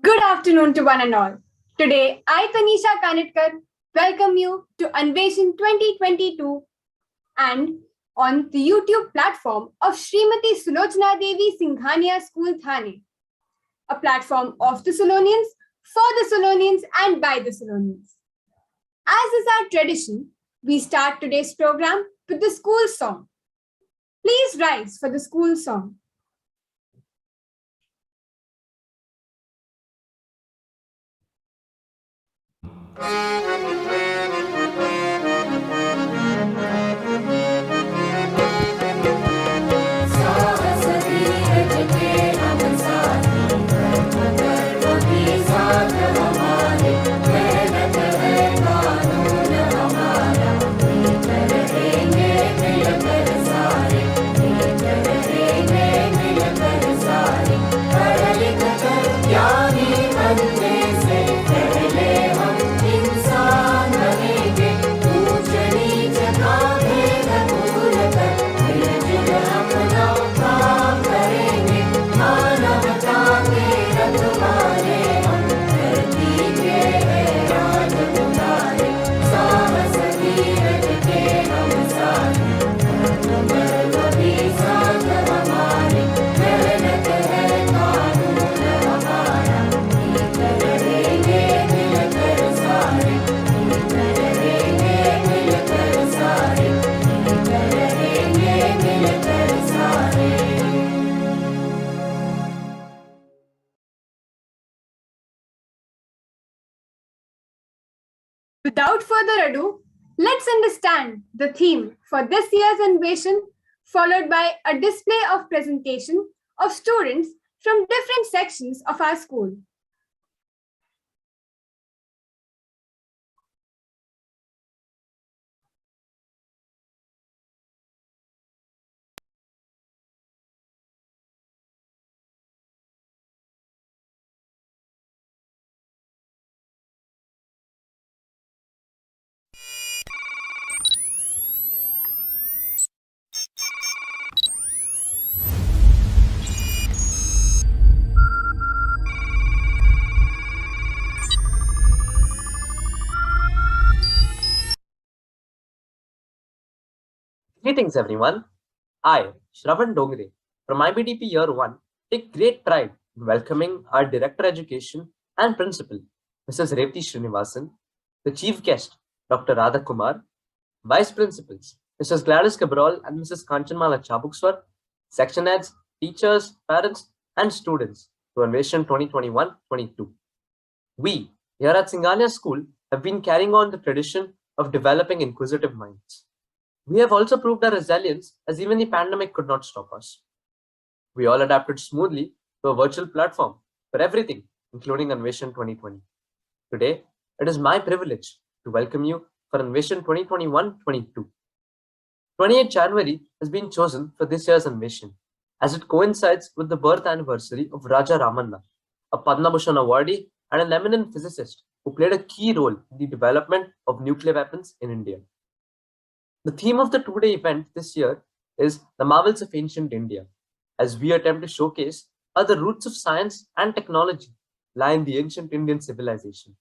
Good afternoon to one and all. Today, I, Tanisha Kanitkar, welcome you to Anweshan 2022 and on the YouTube platform of Srimati Sulochana Devi Singhania School Thane, a platform of the Solonians, for the Solonians and by the Solonians. As is our tradition, we start today's program with the school song. Please rise for the school song. Without further ado, let's understand the theme for this year's Anweshan, followed by a display of presentation of students from different sections of our school. Greetings everyone. I, Shravan Dongre, from IBDP Year 1, take great pride in welcoming our Director Education and Principal, Mrs. Revati Srinivasan, the Chief Guest, Dr. Radha Kumar, Vice Principals, Mrs. Gladys Cabral and Mrs. Kanchanmala Chabukswar, Section Heads, teachers, parents, and students to Anweshan 2021-22. We, here at Singhania School, have been carrying on the tradition of developing inquisitive minds. We have also proved our resilience as even the pandemic could not stop us. We all adapted smoothly to a virtual platform for everything, including Anweshan 2020. Today, it is my privilege to welcome you for Anweshan 2021-22. 28 January has been chosen for this year's Anweshan, as it coincides with the birth anniversary of Raja Ramanna, a Padma Bhushan awardee and an eminent physicist who played a key role in the development of nuclear weapons in India. The theme of the two-day event this year is the marvels of ancient India, as we attempt to showcase how the roots of science and technology lie in the ancient Indian civilization.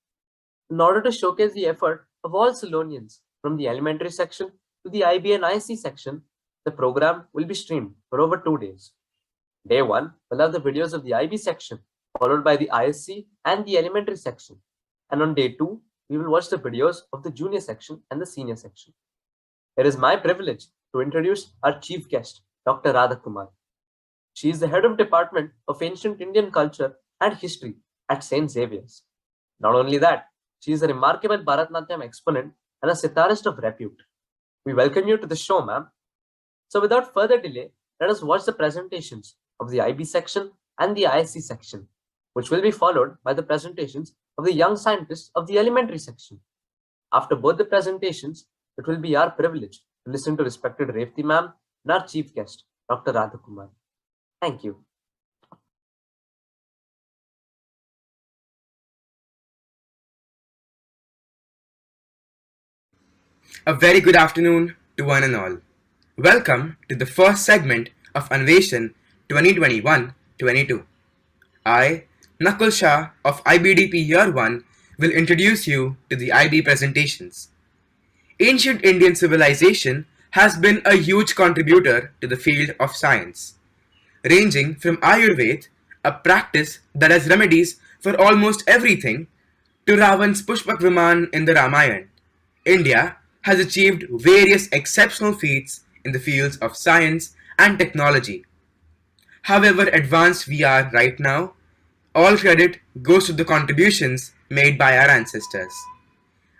In order to showcase the effort of all Solonians from the elementary section to the IB and IC section, the program will be streamed for over 2 days. Day 1 will have the videos of the IB section, followed by the ISC and the elementary section. And on day 2, we will watch the videos of the junior section and the senior section. It is my privilege to introduce our chief guest, Dr. Radha Kumar. She is the head of Department of Ancient Indian Culture and History at St. Xavier's. Not only that, she is a remarkable Bharatanatyam exponent and a sitarist of repute. We welcome you to the show, ma'am. So without further delay, let us watch the presentations of the IB section and the ISC section, which will be followed by the presentations of the young scientists of the elementary section. After both the presentations, it will be our privilege to listen to respected Revati ma'am and our chief guest, Dr. Radha Kumar. Thank you. A very good afternoon to one and all. Welcome to the first segment of Anweshan 2021-22. I, Nakul Shah of IBDP Year 1 will introduce you to the IB presentations. Ancient Indian civilization has been a huge contributor to the field of science, ranging from Ayurveda, a practice that has remedies for almost everything, to Ravan's Pushpak Viman in the Ramayana. India has achieved various exceptional feats in the fields of science and technology. However advanced we are right now, all credit goes to the contributions made by our ancestors.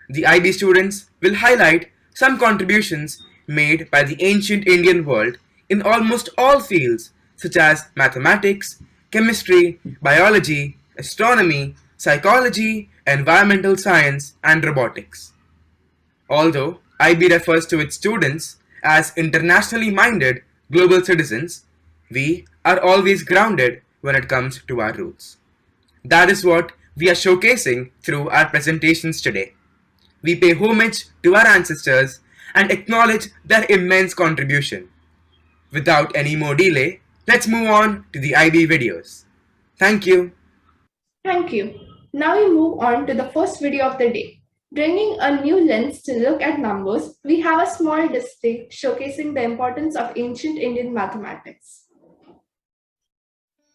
The IB students will highlight some contributions made by the ancient Indian world in almost all fields such as mathematics, chemistry, biology, astronomy, psychology, environmental science, and robotics. Although IB refers to its students as internationally minded global citizens, we are always grounded when it comes to our roots. That is what we are showcasing through our presentations today. We pay homage to our ancestors and acknowledge their immense contribution. Without any more delay, let's move on to the IB videos. Thank you. Thank you. Now we move on to the first video of the day. Bringing a new lens to look at numbers, we have a small display showcasing the importance of ancient Indian mathematics.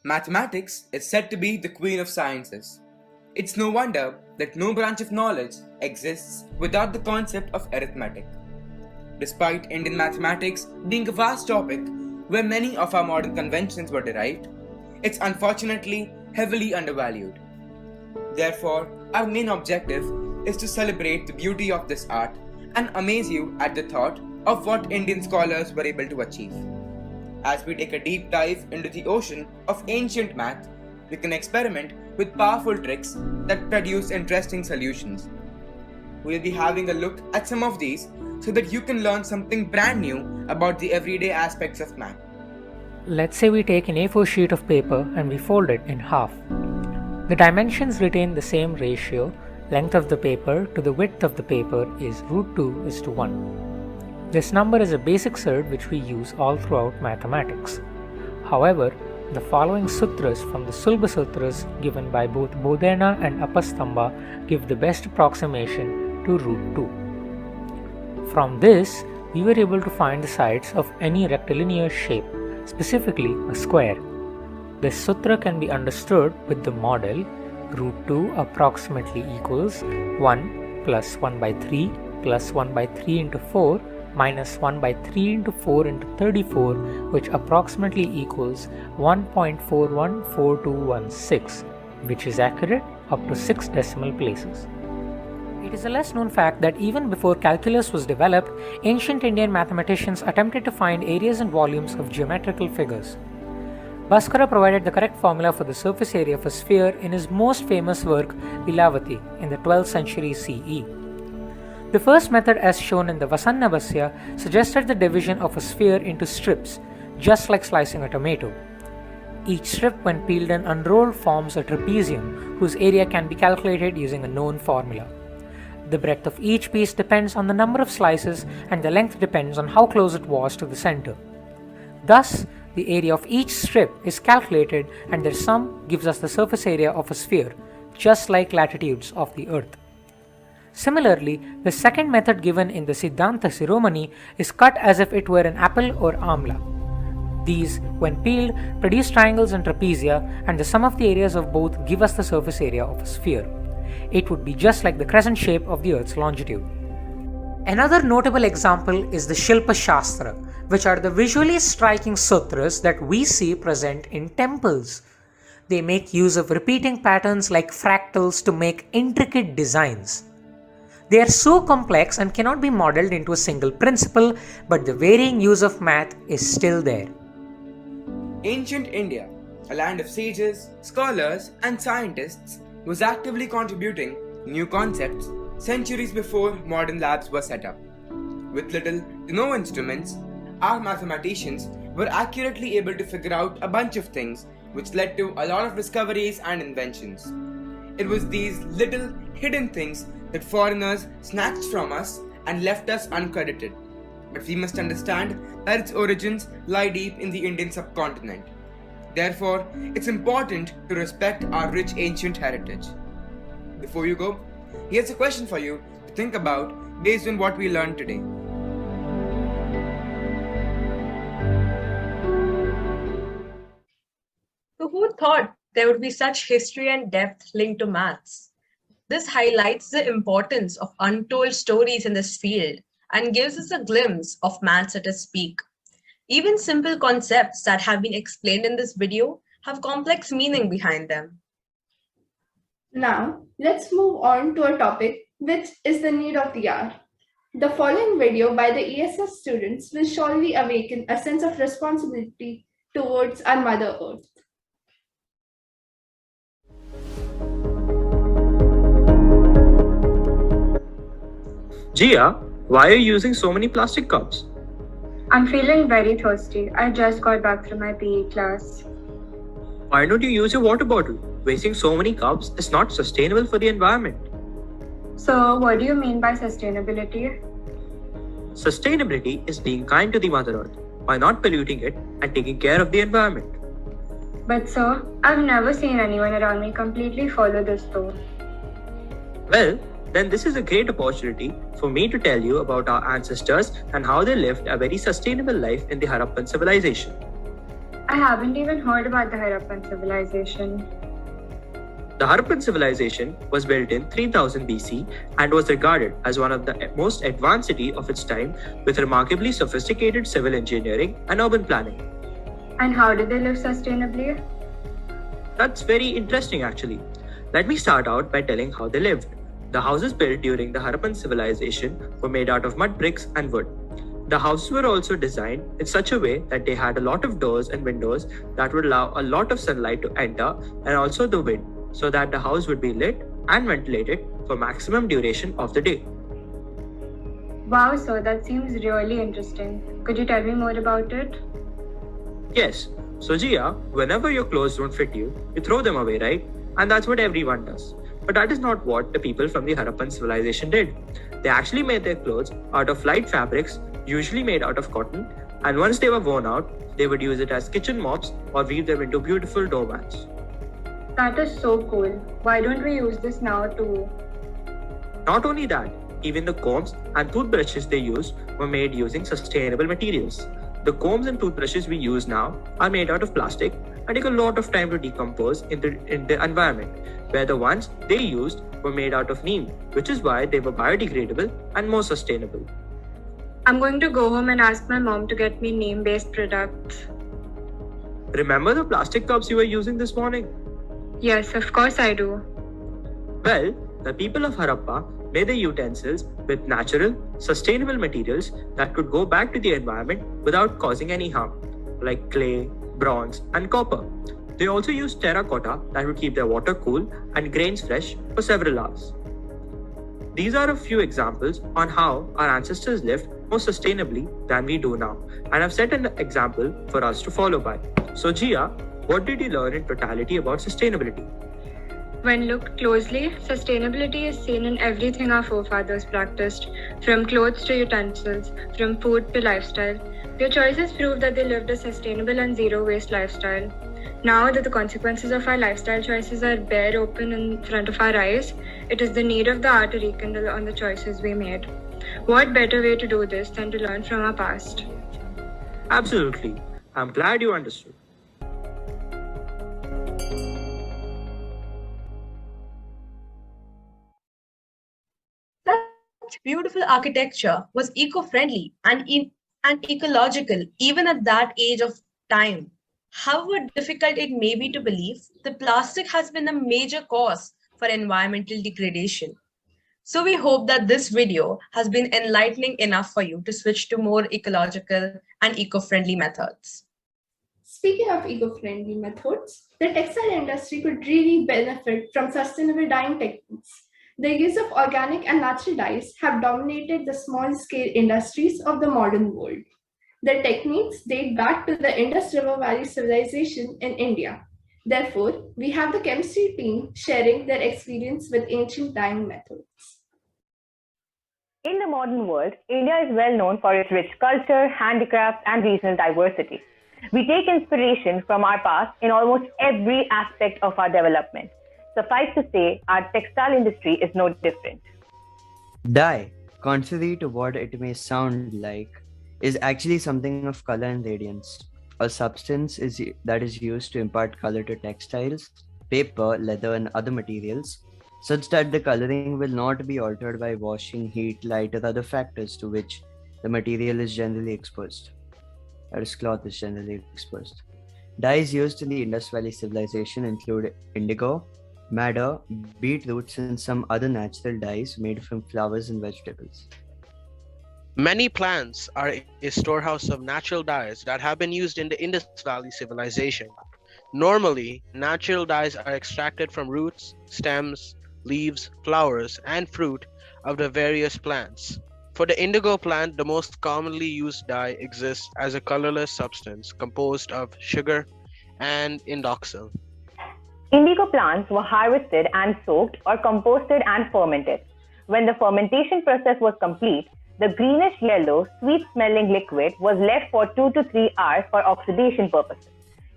Mathematics is said to be the queen of sciences. It's no wonder that no branch of knowledge exists without the concept of arithmetic. Despite Indian mathematics being a vast topic where many of our modern conventions were derived, it's unfortunately heavily undervalued. Therefore, our main objective is to celebrate the beauty of this art and amaze you at the thought of what Indian scholars were able to achieve. As we take a deep dive into the ocean of ancient math, we can experiment with powerful tricks that produce interesting solutions. We'll be having a look at some of these so that you can learn something brand new about the everyday aspects of math. Let's say we take an A4 sheet of paper and we fold it in half. The dimensions retain the same ratio. Length of the paper to the width of the paper is √2:1. This number is a basic surd which we use all throughout mathematics. However, the following sutras from the Sulba Sutras given by both Bodhana and Apastamba give the best approximation to √2. From this, we were able to find the sides of any rectilinear shape, specifically a square. This sutra can be understood with the model √2 approximately equals 1 plus 1 by 3 plus 1 by 3 into 4 minus 1 by 3 into 4 into 34, which approximately equals 1.414216, which is accurate up to 6 decimal places. It is a less known fact that even before calculus was developed, ancient Indian mathematicians attempted to find areas and volumes of geometrical figures. Bhaskara provided the correct formula for the surface area of a sphere in his most famous work, Lilavati, in the 12th century CE. The first method, as shown in the Vasannabhasya, suggested the division of a sphere into strips, just like slicing a tomato. Each strip, when peeled and unrolled, forms a trapezium, whose area can be calculated using a known formula. The breadth of each piece depends on the number of slices, and the length depends on how close it was to the center. Thus, the area of each strip is calculated, and their sum gives us the surface area of a sphere, just like latitudes of the Earth. Similarly, the second method given in the Siddhanta Shiromani is cut as if it were an apple or amla. These, when peeled, produce triangles and trapezia, and the sum of the areas of both give us the surface area of a sphere. It would be just like the crescent shape of the Earth's longitude. Another notable example is the Shilpa Shastra, which are the visually striking sutras that we see present in temples. They make use of repeating patterns like fractals to make intricate designs. They are so complex and cannot be modeled into a single principle, but the varying use of math is still there. Ancient India, a land of sages, scholars, and scientists, was actively contributing new concepts centuries before modern labs were set up. With little to no instruments, our mathematicians were accurately able to figure out a bunch of things, which led to a lot of discoveries and inventions. It was these little hidden things that foreigners snatched from us and left us uncredited. But we must understand that its origins lie deep in the Indian subcontinent. Therefore, it's important to respect our rich ancient heritage. Before you go, here's a question for you to think about based on what we learned today. So who thought there would be such history and depth linked to maths? This highlights the importance of untold stories in this field and gives us a glimpse of maths at its peak. Even simple concepts that have been explained in this video have complex meaning behind them. Now, let's move on to a topic which is the need of the hour. The following video by the ESS students will surely awaken a sense of responsibility towards our Mother Earth. Gia, why are you using so many plastic cups? I'm feeling very thirsty. I just got back from my PE class. Why don't you use your water bottle? Wasting so many cups is not sustainable for the environment. So, what do you mean by sustainability? Sustainability is being kind to the Mother Earth by not polluting it and taking care of the environment. But, sir, I've never seen anyone around me completely follow this though. Well, then this is a great opportunity for me to tell you about our ancestors and how they lived a very sustainable life in the Harappan civilization. I haven't even heard about the Harappan civilization. The Harappan civilization was built in 3000 BC and was regarded as one of the most advanced city of its time with remarkably sophisticated civil engineering and urban planning. And how did they live sustainably? That's very interesting actually. Let me start out by telling how they lived. The houses built during the Harappan civilization were made out of mud bricks and wood. The houses were also designed in such a way that they had a lot of doors and windows that would allow a lot of sunlight to enter and also the wind, so that the house would be lit and ventilated for maximum duration of the day. Wow, sir, that seems really interesting. Could you tell me more about it? Yes, so Gia, whenever your clothes don't fit you, you throw them away, right? And that's what everyone does. But that is not what the people from the Harappan civilization did. They actually made their clothes out of light fabrics, usually made out of cotton, and once they were worn out, they would use it as kitchen mops or weave them into beautiful doormats. That is so cool. Why don't we use this now too? Not only that, even the combs and toothbrushes they used were made using sustainable materials. The combs and toothbrushes we use now are made out of plastic and take a lot of time to decompose in the environment, where the ones they used were made out of neem, which is why they were biodegradable and more sustainable. I'm going to go home and ask my mom to get me neem-based products. Remember the plastic cups you were using this morning? Yes, of course I do. Well, the people of Harappa made their utensils with natural, sustainable materials that could go back to the environment without causing any harm, like clay, bronze, and copper. They also used terracotta that would keep their water cool and grains fresh for several hours. These are a few examples on how our ancestors lived more sustainably than we do now, and have set an example for us to follow by. So Gia, what did you learn in totality about sustainability? When looked closely, sustainability is seen in everything our forefathers practiced, from clothes to utensils, from food to lifestyle. Their choices prove that they lived a sustainable and zero-waste lifestyle. Now that the consequences of our lifestyle choices are bare open in front of our eyes, it is the need of the hour to rekindle on the choices we made. What better way to do this than to learn from our past? Absolutely. I'm glad you understood. Such beautiful architecture was eco-friendly and ecological even at that age of time. However difficult it may be to believe, the plastic has been a major cause for environmental degradation. So we hope that this video has been enlightening enough for you to switch to more ecological and eco-friendly methods. Speaking of eco-friendly methods, the textile industry could really benefit from sustainable dyeing techniques. The use of organic and natural dyes have dominated the small-scale industries of the modern world. The techniques date back to the Indus River Valley civilization in India. Therefore, we have the chemistry team sharing their experience with ancient dyeing methods. In the modern world, India is well known for its rich culture, handicrafts, and regional diversity. We take inspiration from our past in almost every aspect of our development. Suffice to say, our textile industry is no different. Dye, contrary to what it may sound like, is actually something of color and radiance. A substance that is used to impart color to textiles, paper, leather, and other materials, such that the coloring will not be altered by washing, heat, light, or other factors to which the material is generally exposed. That is, cloth is generally exposed. Dyes used in the Indus Valley civilization include indigo, madder, beetroots, and some other natural dyes made from flowers and vegetables. Many plants are a storehouse of natural dyes that have been used in the Indus Valley civilization. Normally, natural dyes are extracted from roots, stems, leaves, flowers, and fruit of the various plants. For the indigo plant, the most commonly used dye exists as a colorless substance composed of sugar and indoxil. Indigo plants were harvested and soaked or composted and fermented. When the fermentation process was complete, the greenish yellow, sweet smelling liquid was left for 2 to 3 hours for oxidation purposes.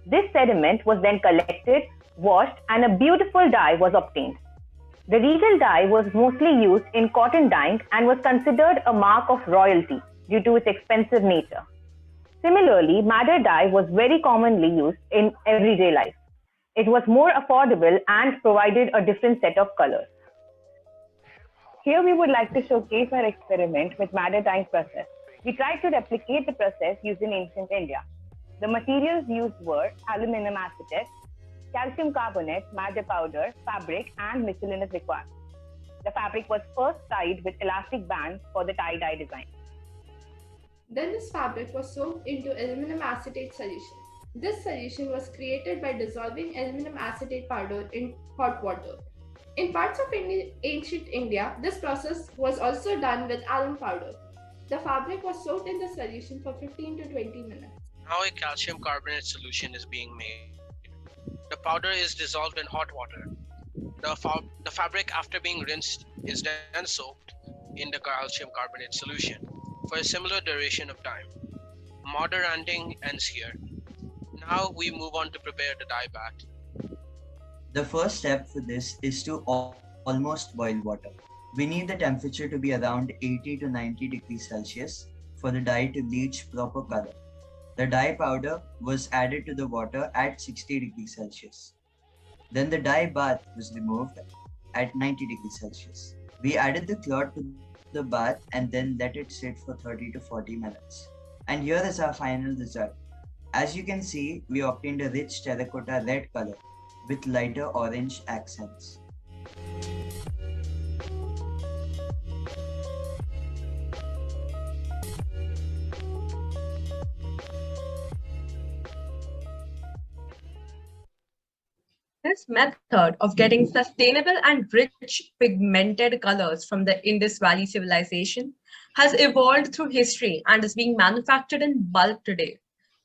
This sediment was then collected, washed, and a beautiful dye was obtained. The regal dye was mostly used in cotton dyeing and was considered a mark of royalty due to its expensive nature. Similarly, madder dye was very commonly used in everyday life. It was more affordable and provided a different set of colors. Here we would like to showcase our experiment with madder dyeing process. We tried to replicate the process used in ancient India. The materials used were aluminum acetate, calcium carbonate, madder powder, fabric, and miscellaneous requirements. The fabric was first tied with elastic bands for the tie-dye design. Then this fabric was soaked into aluminum acetate solution. This solution was created by dissolving aluminum acetate powder in hot water. In parts of ancient India, this process was also done with alum powder. The fabric was soaked in the solution for 15 to 20 minutes. Now a calcium carbonate solution is being made. The powder is dissolved in hot water. The fabric, after being rinsed, is then soaked in the calcium carbonate solution for a similar duration of time. Moderating ends here. Now we move on to prepare the dye bath. The first step for this is to almost boil water. We need the temperature to be around 80 to 90 degrees Celsius for the dye to bleach proper color. The dye powder was added to the water at 60 degrees Celsius. Then the dye bath was removed at 90 degrees Celsius. We added the cloth to the bath and then let it sit for 30 to 40 minutes. And here is our final result. As you can see, we obtained a rich terracotta red color with lighter orange accents. This method of getting sustainable and rich pigmented colors from the Indus Valley civilization has evolved through history and is being manufactured in bulk today.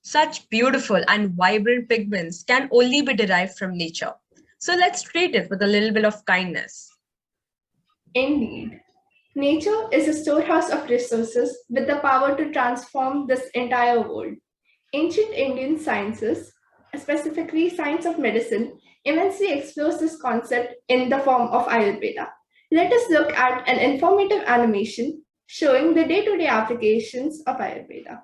Such beautiful and vibrant pigments can only be derived from nature. So let's treat it with a little bit of kindness. Indeed. Nature is a storehouse of resources with the power to transform this entire world. Ancient Indian sciences, specifically science of medicine, immensely explores this concept in the form of Ayurveda. Let us look at an informative animation showing the day-to-day applications of Ayurveda.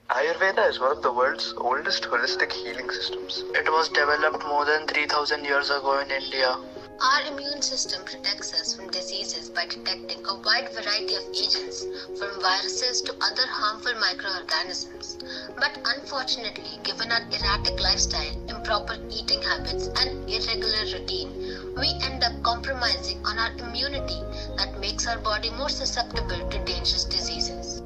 Ayurveda is one of the world's oldest holistic healing systems. It was developed more than 3000 years ago in India. Our immune system protects us from diseases by detecting a wide variety of agents, from viruses to other harmful microorganisms. But unfortunately, given our erratic lifestyle, improper eating habits, and irregular routine, we end up compromising on our immunity that makes our body more susceptible to dangerous diseases.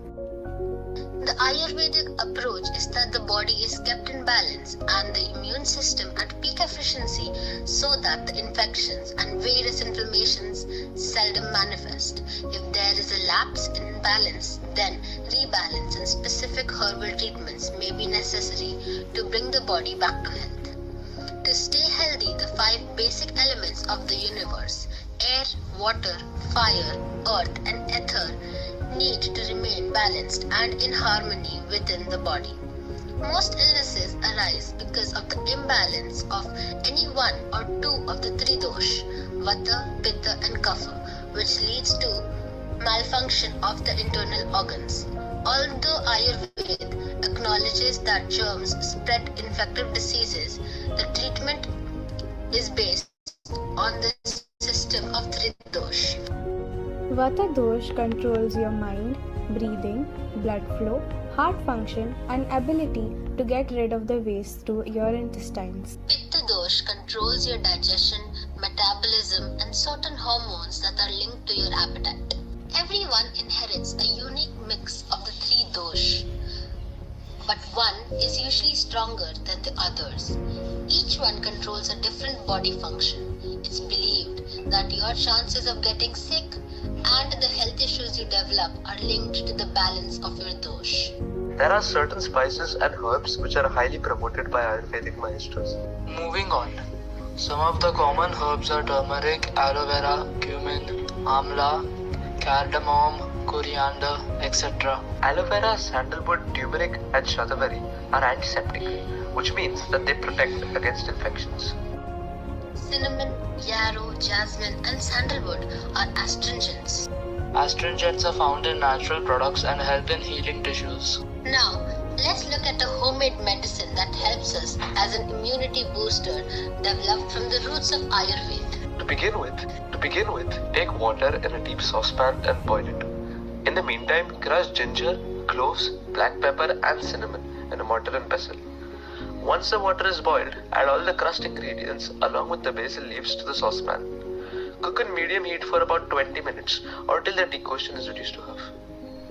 The Ayurvedic approach is that the body is kept in balance and the immune system at peak efficiency so that the infections and various inflammations seldom manifest. If there is a lapse in balance, then rebalance and specific herbal treatments may be necessary to bring the body back to health. To stay healthy, the 5 basic elements of the universe, air, water, fire, earth, and ether, need to remain balanced and in harmony within the body. Most illnesses arise because of the imbalance of any one or two of the three dosh, Vata, Pitta and Kapha, which leads to malfunction of the internal organs. Although Ayurveda acknowledges that germs spread infective diseases, the treatment is based on the system of three dosh. Vata dosh controls your mind, breathing, blood flow, heart function, and ability to get rid of the waste through your intestines. Pitta dosh controls your digestion, metabolism, and certain hormones that are linked to your appetite. Everyone inherits a unique mix of the three dosh, but one is usually stronger than the others. Each one controls a different body function. It's believed that your chances of getting sick and the health issues you develop are linked to the balance of your dosh. There are certain spices and herbs which are highly promoted by Ayurvedic maestros. Moving on. Some of the common herbs are turmeric, aloe vera, cumin, amla, cardamom, coriander, etc. Aloe vera, sandalwood, turmeric, and shatavari are antiseptic, which means that they protect against infections. Cinnamon, yarrow, jasmine, and sandalwood are astringents. Astringents are found in natural products and help in healing tissues. Now, let's look at a homemade medicine that helps us as an immunity booster developed from the roots of Ayurveda. To begin with, take water in a deep saucepan and boil it. In the meantime, crush ginger, cloves, black pepper, and cinnamon in a mortar and pestle. Once the water is boiled, add all the crushed ingredients along with the basil leaves to the saucepan. Cook in medium heat for about 20 minutes or till the decoction is reduced to half.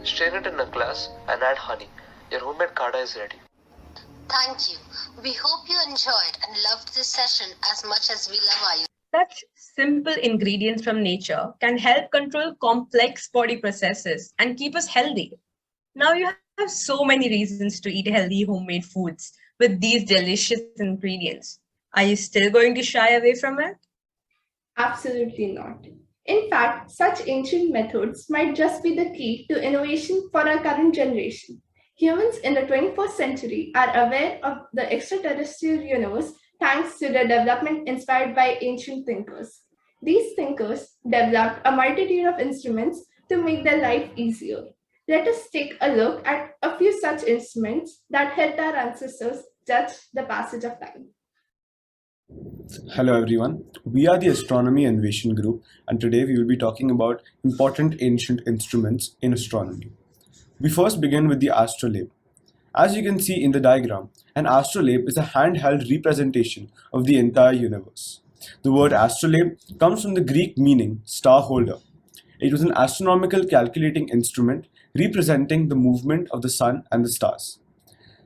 Strain it in a glass and add honey. Your homemade kadha is ready. Thank you. We hope you enjoyed and loved this session as much as we love Ayurveda. Such simple ingredients from nature can help control complex body processes and keep us healthy. Now you have so many reasons to eat healthy homemade foods with these delicious ingredients. Are you still going to shy away from it? Absolutely not. In fact, such ancient methods might just be the key to innovation for our current generation. Humans in the 21st century are aware of the extraterrestrial universe thanks to the development inspired by ancient thinkers. These thinkers developed a multitude of instruments to make their life easier. Let us take a look at a few such instruments that helped our ancestors judge the passage of time. Hello everyone, we are the Astronomy Anweshan group and today we will be talking about important ancient instruments in astronomy. We first begin with the astrolabe. As you can see in the diagram, an astrolabe is a handheld representation of the entire universe. The word astrolabe comes from the Greek meaning star holder. It was an astronomical calculating instrument representing the movement of the sun and the stars.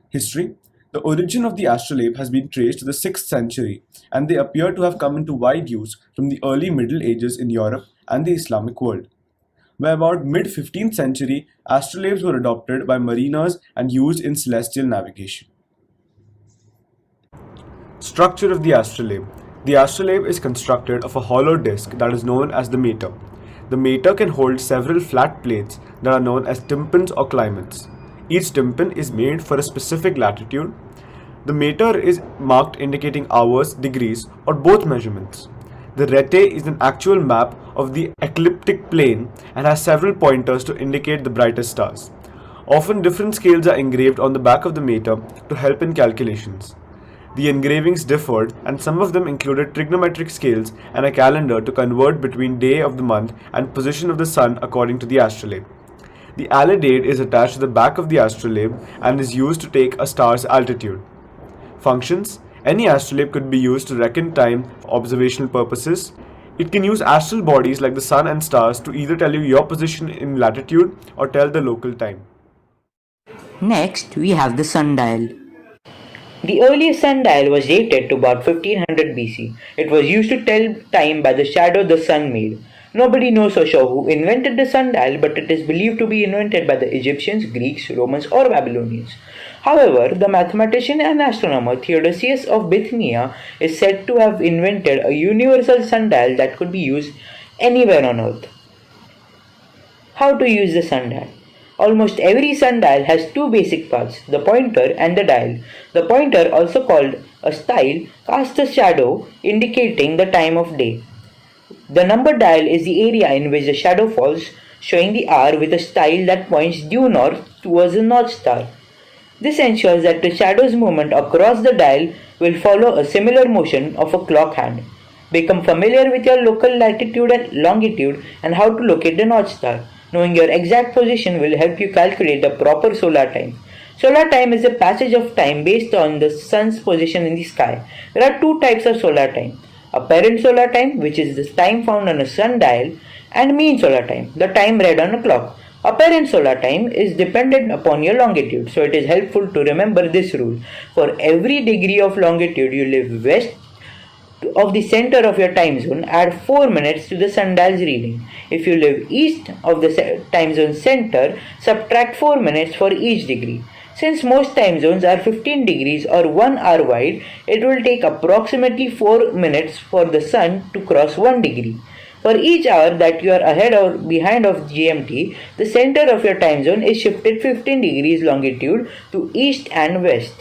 History. The origin of the astrolabe has been traced to the 6th century and they appear to have come into wide use from the early Middle Ages in Europe and the Islamic world. By about mid-15th century, astrolabes were adopted by mariners and used in celestial navigation. Structure of the astrolabe. The astrolabe is constructed of a hollow disc that is known as the mater. The mater can hold several flat plates that are known as tympans or climats. Each tympan is made for a specific latitude. The mater is marked indicating hours, degrees, or both measurements. The rete is an actual map of the ecliptic plane and has several pointers to indicate the brightest stars. Often different scales are engraved on the back of the mater to help in calculations. The engravings differed and some of them included trigonometric scales and a calendar to convert between day of the month and position of the sun according to the astrolabe. The alidade is attached to the back of the astrolabe and is used to take a star's altitude. Functions. Any astrolabe could be used to reckon time for observational purposes. It can use astral bodies like the sun and stars to either tell you your position in latitude or tell the local time. Next, we have the sundial. The earliest sundial was dated to about 1500 BC. It was used to tell time by the shadow the sun made. Nobody knows for sure who invented the sundial, but it is believed to be invented by the Egyptians, Greeks, Romans, or Babylonians. However, the mathematician and astronomer Theodosius of Bithynia is said to have invented a universal sundial that could be used anywhere on Earth. How to use the sundial? Almost every sundial has two basic parts, the pointer and the dial. The pointer, also called a style, casts a shadow indicating the time of day. The number dial is the area in which the shadow falls, showing the hour with a style that points due north towards the North Star. This ensures that the shadow's movement across the dial will follow a similar motion of a clock hand. Become familiar with your local latitude and longitude and how to locate the North Star. Knowing your exact position will help you calculate the proper solar time. Solar time is the passage of time based on the sun's position in the sky. There are two types of solar time: apparent solar time, which is the time found on a sundial, and mean solar time, the time read on a clock. Apparent solar time is dependent upon your longitude, so it is helpful to remember this rule. For every degree of longitude you live west of the center of your time zone, add 4 minutes to the sundial's reading. If you live east of the time zone center, subtract 4 minutes for each degree. Since most time zones are 15 degrees or 1 hour wide, it will take approximately 4 minutes for the sun to cross 1 degree. For each hour that you are ahead or behind of GMT, the center of your time zone is shifted 15 degrees longitude to east and west.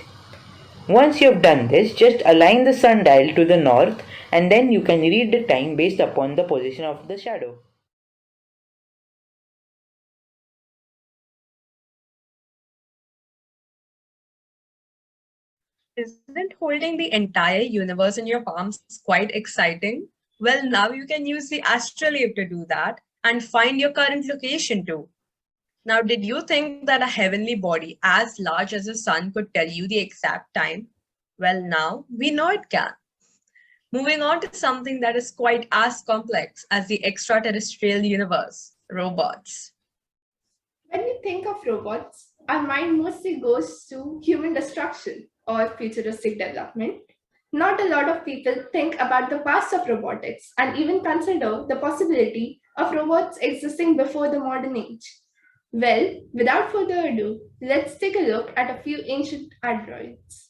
Once you have done this, just align the sundial to the north and then you can read the time based upon the position of the shadow. Isn't holding the entire universe in your palms quite exciting? Well, now you can use the astrolabe to do that and find your current location too. Now, did you think that a heavenly body as large as the sun could tell you the exact time? Well, now we know it can. Moving on to something that is quite as complex as the extraterrestrial universe, robots. When we think of robots, our mind mostly goes to human destruction or futuristic development. Not a lot of people think about the past of robotics and even consider the possibility of robots existing before the modern age. Well, without further ado, let's take a look at a few ancient androids.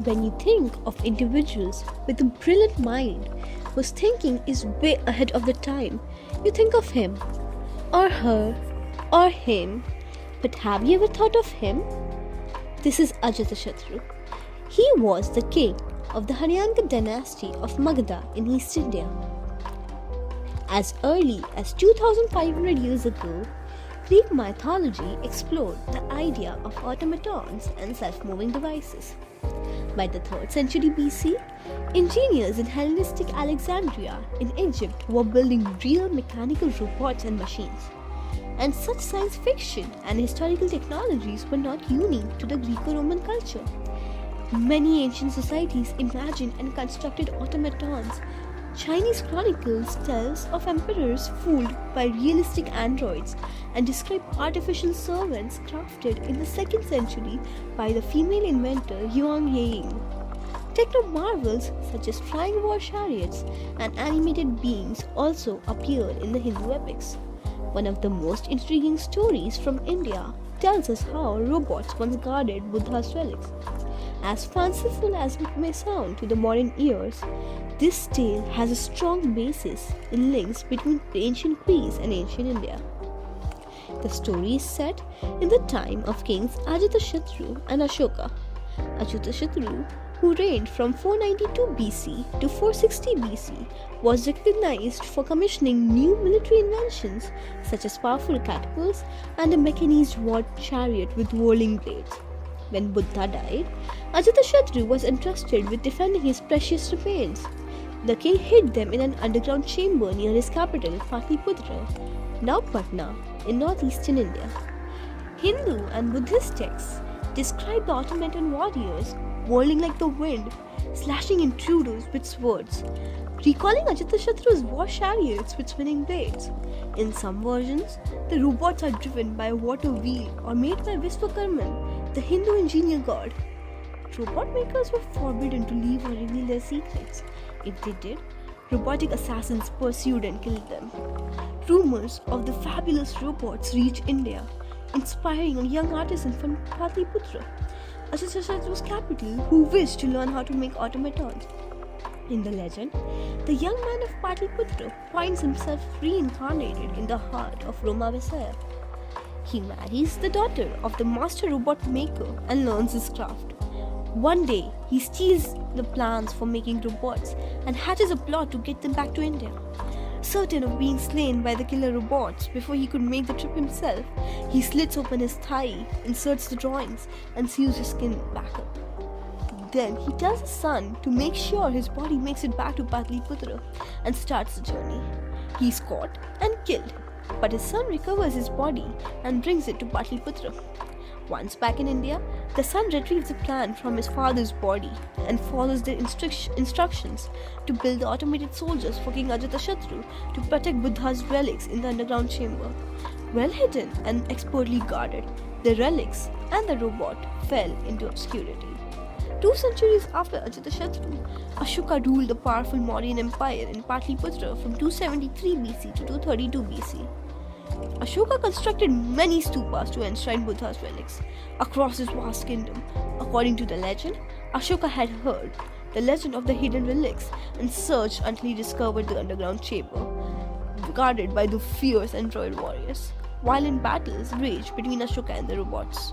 When you think of individuals with a brilliant mind whose thinking is way ahead of the time, you think of him, or her, or him. But have you ever thought of him? This is Ajatashatru. He was the king of the Haryanga dynasty of Magadha in East India. As early as 2500 years ago, Greek mythology explored the idea of automatons and self-moving devices. By the 3rd century BC, engineers in Hellenistic Alexandria in Egypt were building real mechanical robots and machines. And such science fiction and historical technologies were not unique to the Greco-Roman culture. Many ancient societies imagined and constructed automatons. Chinese chronicles tells of emperors fooled by realistic androids and describe artificial servants crafted in the 2nd century by the female inventor Yuan Ying. Techno marvels such as flying war chariots and animated beings also appear in the Hindu epics. One of the most intriguing stories from India tells us how robots once guarded Buddha's relics. As fanciful as it may sound to the modern ears, this tale has a strong basis in links between ancient Greece and ancient India. The story is set in the time of kings Ajatashatru and Ashoka. Ajatashatru, who reigned from 492 BC to 460 BC, was recognized for commissioning new military inventions such as powerful catapults and a mechanized war chariot with whirling blades. When Buddha died, Ajatashatru was entrusted with defending his precious remains. The king hid them in an underground chamber near his capital, Patliputra, now Patna, in northeastern India. Hindu and Buddhist texts describe the automaton warriors whirling like the wind, slashing intruders with swords, recalling Ajatashatru's war chariots with spinning blades. In some versions, the robots are driven by a water wheel or made by Vishwakarman, the Hindu engineer god. Robot makers were forbidden to leave or reveal their secrets. If they did, robotic assassins pursued and killed them. Rumors of the fabulous robots reached India, inspiring a young artisan from Patliputra, Ajatashatru's capital, who wished to learn how to make automatons. In the legend, the young man of Patliputra finds himself reincarnated in the heart of Roma Visaya. He marries the daughter of the master robot maker and learns his craft. One day, he steals the plans for making robots and hatches a plot to get them back to India. Certain of being slain by the killer robots before he could make the trip himself, he slits open his thigh, inserts the drawings, and sews his skin back up. Then he tells his son to make sure his body makes it back to Patliputra and starts the journey. He is caught and killed, but his son recovers his body and brings it to Patliputra. Once back in India, the son retrieves a plan from his father's body and follows the instructions to build the automated soldiers for King Ajatashatru to protect Buddha's relics in the underground chamber. Well hidden and expertly guarded, the relics and the robot fell into obscurity. 2 centuries after Ajatashatru, Ashoka ruled the powerful Mauryan Empire in Patliputra from 273 BC to 232 BC. Ashoka constructed many stupas to enshrine Buddha's relics across his vast kingdom. According to the legend, Ashoka had heard the legend of the hidden relics and searched until he discovered the underground chamber, guarded by the fierce android warriors. Violent battles raged between Ashoka and the robots.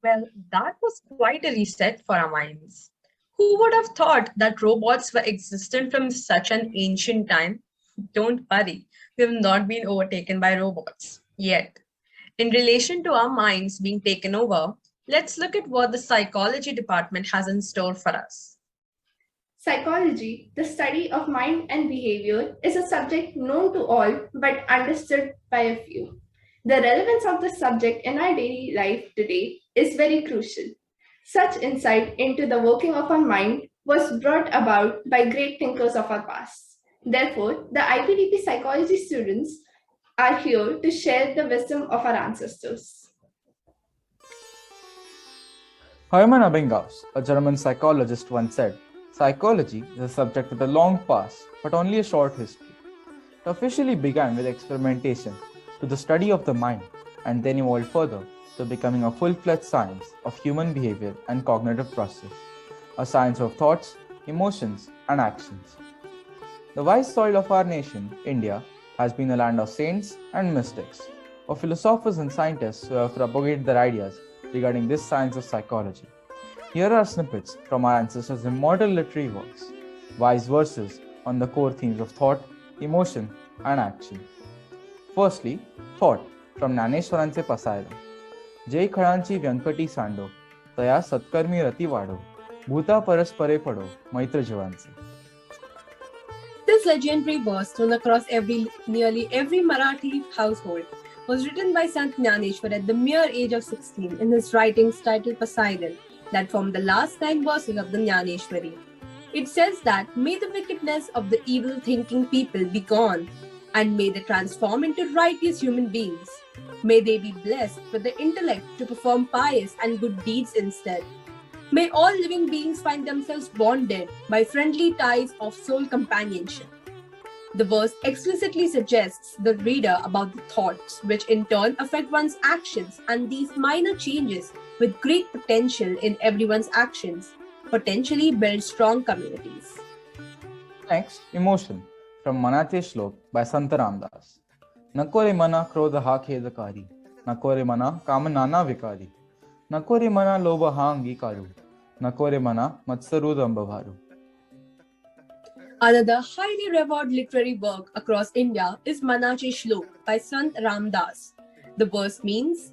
Well, that was quite a reset for our minds. Who would have thought that robots were existent from such an ancient time? Don't worry, we have not been overtaken by robots yet. In relation to our minds being taken over, let's look at what the psychology department has in store for us. Psychology, the study of mind and behavior, is a subject known to all but understood by a few. The relevance of the subject in our daily life today is very crucial. Such insight into the working of our mind was brought about by great thinkers of our past. Therefore, the IPDP psychology students are here to share the wisdom of our ancestors. Hermann Ebbinghaus, a German psychologist, once said, "Psychology is a subject with a long past, but only a short history. It officially began with experimentation to the study of the mind and then evolved further to becoming a full-fledged science of human behavior and cognitive process, a science of thoughts, emotions, and actions. The wise soil of our nation, India, has been a land of saints and mystics, of philosophers and scientists who have propagated their ideas regarding this science of psychology. Here are snippets from our ancestors' immortal literary works, wise verses on the core themes of thought, emotion, and action. Firstly, thought from ज्ञानेश्वरांचे Pasaydan. जय खळांची व्यंकटी सांडो, तया सत्कर्मी रती वाढो, भूता परस्परे पडो, मैत्र जीवांचे. This legendary verse, thrown across nearly every Marathi household, was written by Sant Jnaneshwar at the mere age of 16 in his writings titled Poseidon, that form the last 9 verses of the Jnaneshwari. It says that, may the wickedness of the evil thinking people be gone, and may they transform into righteous human beings. May they be blessed with the intellect to perform pious and good deeds instead. May all living beings find themselves bonded by friendly ties of soul companionship. The verse explicitly suggests the reader about the thoughts, which in turn affect one's actions, and these minor changes with great potential in everyone's actions potentially build strong communities. Next, emotion from मनाचे श्लोक by Sant Ramdas. नको रे मना क्रोध हा खेदकारी, नको रे मना काम नाना विकारी, नको रे मना लोभ हा अंगीकारू, नको रे मना मत्सरू दंभभारू. Another highly revered literary work across India is Manache Shlok by Sant Ramdas. The verse means,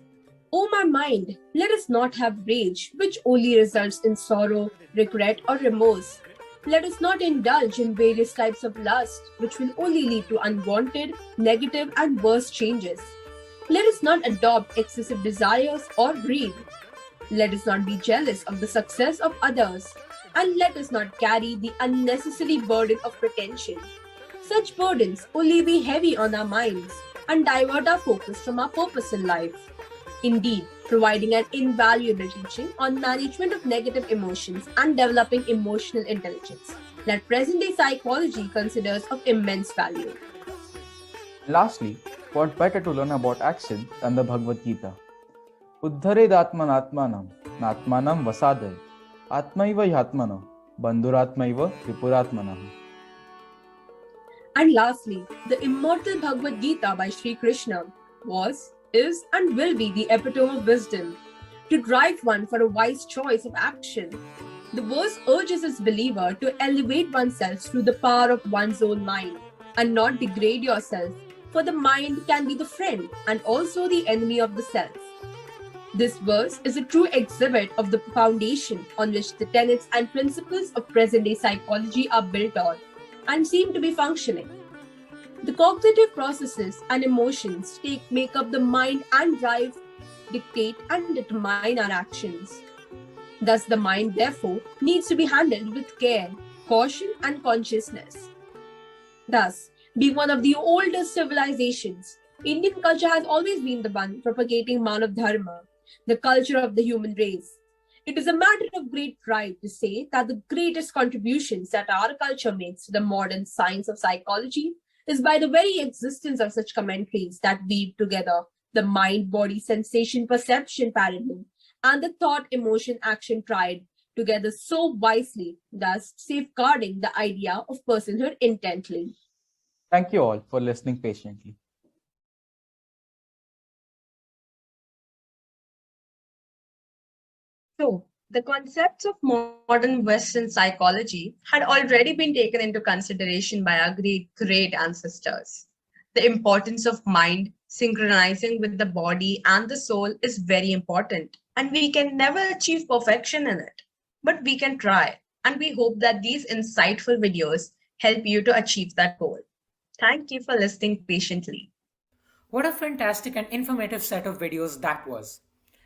O my mind, let us not have rage, which only results in sorrow, regret, or remorse. Let us not indulge in various types of lust, which will only lead to unwanted, negative, and worse changes. Let us not adopt excessive desires or greed. Let us not be jealous of the success of others, and let us not carry the unnecessary burden of pretension. Such burdens only weigh heavy on our minds and divert our focus from our purpose in life. Indeed, providing an invaluable teaching on management of negative emotions and developing emotional intelligence that present day psychology considers of immense value. Lastly, what better to learn about action than the Bhagavad Gita? Uddharedatmanatmanam, natmanam vasadaya, atmaiva yatmana, bandhuratmaiva vipuratmanah. And lastly, the immortal Bhagavad Gita by Sri Krishna was, is, and will be the epitome of wisdom to drive one for a wise choice of action. The verse urges its believer to elevate oneself through the power of one's own mind and not degrade yourself, for the mind can be the friend and also the enemy of the self. This verse is a true exhibit of the foundation on which the tenets and principles of present-day psychology are built on and seem to be functioning. The cognitive processes and emotions make up the mind and drive, dictate, and determine our actions. Thus, the mind, therefore, needs to be handled with care, caution, and consciousness. Thus, being one of the oldest civilizations, Indian culture has always been the one propagating Manav Dharma, the culture of the human race. It is a matter of great pride to say that the greatest contributions that our culture makes to the modern science of psychology is by the very existence of such commentaries that weave together the mind-body sensation perception paradigm and the thought emotion action triad together so wisely, thus safeguarding the idea of personhood intently. Thank you all for listening patiently. So, the concepts of modern Western psychology had already been taken into consideration by our great ancestors. The importance of mind synchronizing with the body and the soul is very important, and we can never achieve perfection in it. But we can try, and we hope that these insightful videos help you to achieve that goal. Thank you for listening patiently. What a fantastic and informative set of videos that was.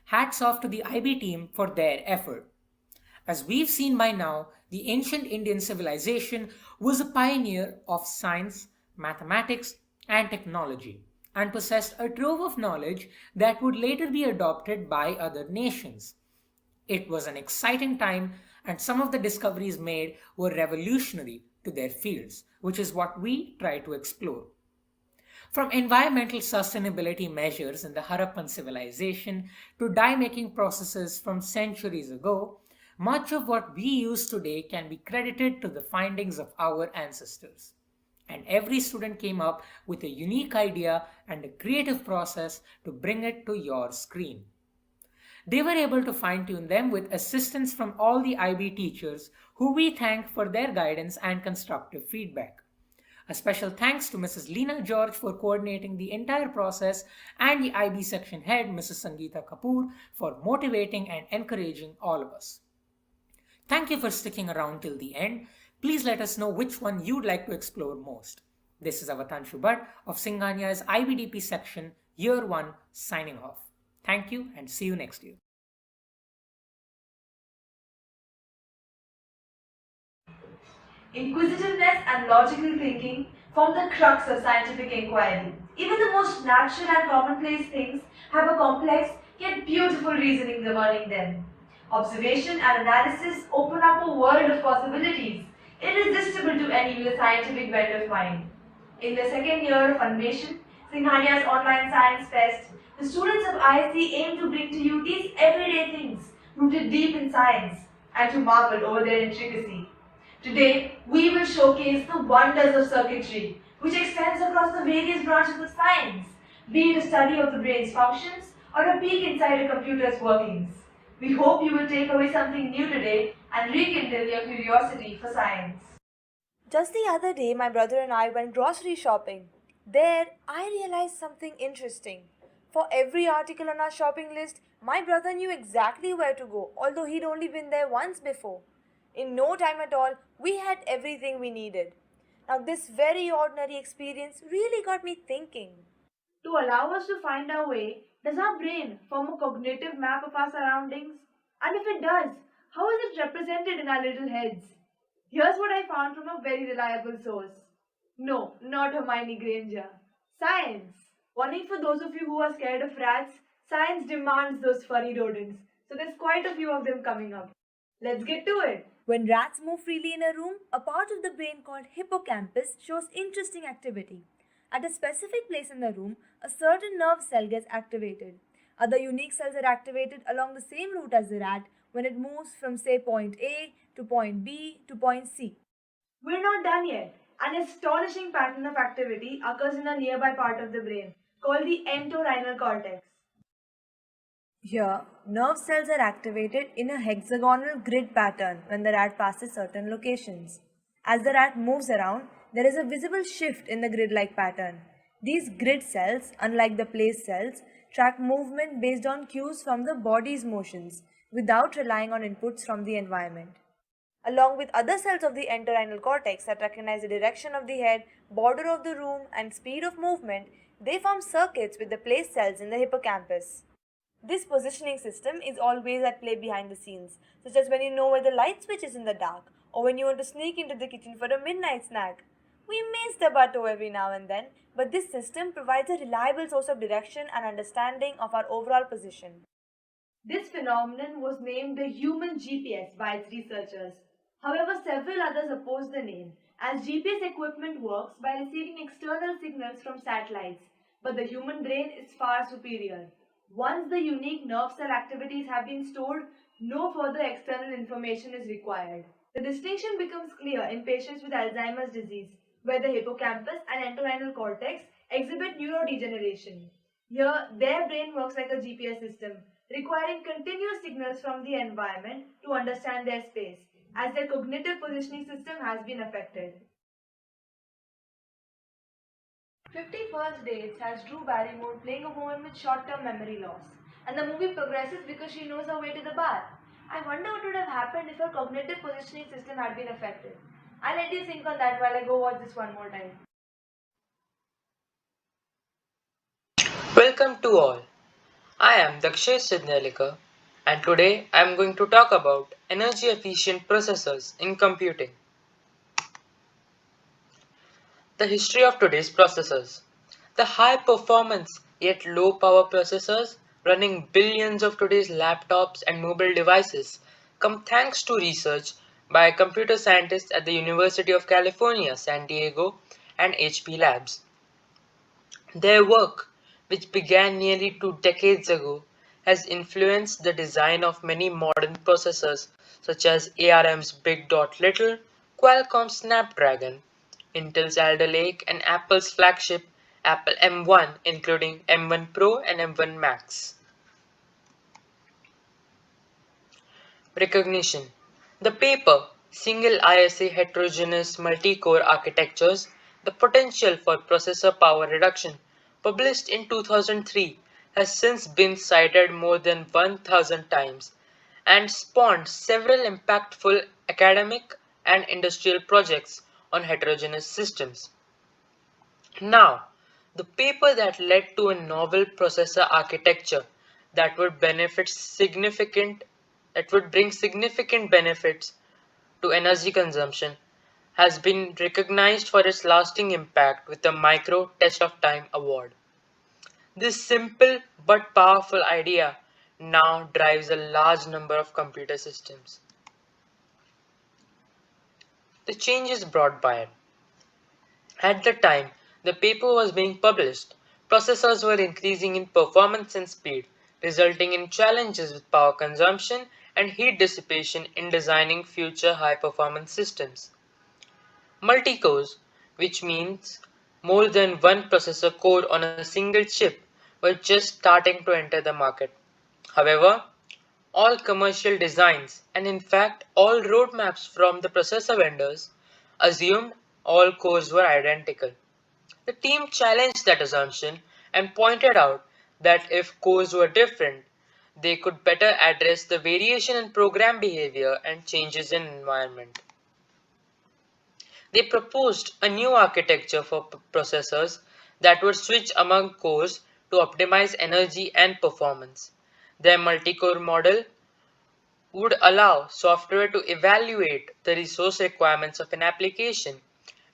Hats off to the IB team for their effort. As we've seen by now, the ancient Indian civilization was a pioneer of science, mathematics, and technology, and possessed a trove of knowledge that would later be adopted by other nations. It was an exciting time, and some of the discoveries made were revolutionary to their fields, which is what we try to explore. From environmental sustainability measures in the Harappan civilization to dye making processes from centuries ago, much of what we use today can be credited to the findings of our ancestors. And every student came up with a unique idea and a creative process to bring it to your screen. They were able to fine tune them with assistance from all the IB teachers, who we thank for their guidance and constructive feedback. A special thanks to Mrs. Leena George for coordinating the entire process and the IB section head, Mrs. Sangeeta Kapoor, for motivating and encouraging all of us. Thank you for sticking around till the end. Please let us know which one you'd like to explore most. This is Avatanshu Bhatt of Singhania's IBDP section, Year 1, signing off. Thank you and see you next year. Inquisitiveness and logical thinking form the crux of scientific inquiry. Even the most natural and commonplace things have a complex yet beautiful reasoning governing them. Observation and analysis open up a world of possibilities, irresistible to any with a scientific bent of mind. In the second year of Anweshan, Singhania's online science fest, the students of ISC aim to bring to you these everyday things rooted deep in science and to marvel over their intricacy. Today, we will showcase the wonders of circuitry, which extends across the various branches of science, be it a study of the brain's functions or a peek inside a computer's workings. We hope you will take away something new today and rekindle your curiosity for science. Just the other day, my brother and I went grocery shopping. There, I realized something interesting. For every article on our shopping list, my brother knew exactly where to go, although he'd only been there once before. In no time at all, we had everything we needed. Now, this very ordinary experience really got me thinking. To allow us to find our way, does our brain form a cognitive map of our surroundings? And if it does, how is it represented in our little heads? Here's what I found from a very reliable source. No, not Hermione Granger. Science. Warning for those of you who are scared of rats, Science demands those furry rodents, so there's quite a few of them coming up. Let's get to it. When rats move freely in a room, a part of the brain called hippocampus shows interesting activity. At a specific place in the room, a certain nerve cell gets activated. Other unique cells are activated along the same route as the rat when it moves from, say, point A to point B to point C. We're not done yet. An astonishing pattern of activity occurs in a nearby part of the brain called the entorhinal cortex. Here, nerve cells are activated in a hexagonal grid pattern when the rat passes certain locations. As the rat moves around, there is a visible shift in the grid-like pattern. These grid cells, unlike the place cells, track movement based on cues from the body's motions without relying on inputs from the environment. Along with other cells of the entorhinal cortex that recognize the direction of the head, border of the room, and speed of movement, they form circuits with the place cells in the hippocampus. This positioning system is always at play behind the scenes, such as when you know where the light switch is in the dark, or when you want to sneak into the kitchen for a midnight snack. We may step our toe every now and then, but this system provides a reliable source of direction and understanding of our overall position. This phenomenon was named the human GPS by its researchers. However, several others oppose the name, as GPS equipment works by receiving external signals from satellites, but the human brain is far superior. Once the unique nerve cell activities have been stored, no further external information is required. The distinction becomes clear in patients with Alzheimer's disease, where the hippocampus and entorhinal cortex exhibit neurodegeneration. Here, their brain works like a GPS system, requiring continuous signals from the environment to understand their space, as their cognitive positioning system has been affected. 50 First Dates has Drew Barrymore playing a woman with short-term memory loss, and the movie progresses because she knows her way to the bath. I wonder what would have happened if her cognitive positioning system had been affected. I'll let you think on that while I go watch this one more time. Welcome to all. I am Dakshay Sidnalika, and today I am going to talk about energy efficient processors in computing. The history of today's processors. The high performance yet low power processors running billions of today's laptops and mobile devices come thanks to research by computer scientists at the University of California, San Diego and HP Labs. Their work, which began nearly 2 decades ago, has influenced the design of many modern processors such as ARM's Big Dot Little, Qualcomm's Snapdragon, Intel's Alder Lake, and Apple's flagship Apple M1, including M1 Pro and M1 Max. Recognition. The paper, Single ISA Heterogeneous Multi-Core Architectures, the Potential for Processor Power Reduction, published in 2003, has since been cited more than 1,000 times and spawned several impactful academic and industrial projects on heterogeneous systems. Now, the paper that led to a novel processor architecture that would bring significant benefits to energy consumption has been recognized for its lasting impact with the Micro Test of Time Award. This simple but powerful idea now drives a large number of computer systems. The changes brought by it. At the time the paper was being published, processors were increasing in performance and speed, resulting in challenges with power consumption and heat dissipation in designing future high-performance systems. Multicores, which means more than one processor core on a single chip, were just starting to enter the market. However, all commercial designs, and in fact all roadmaps from the processor vendors, assumed all cores were identical. The team challenged that assumption and pointed out that if cores were different, they could better address the variation in program behavior and changes in environment. They proposed a new architecture for processors that would switch among cores to optimize energy and performance. Their multi-core model would allow software to evaluate the resource requirements of an application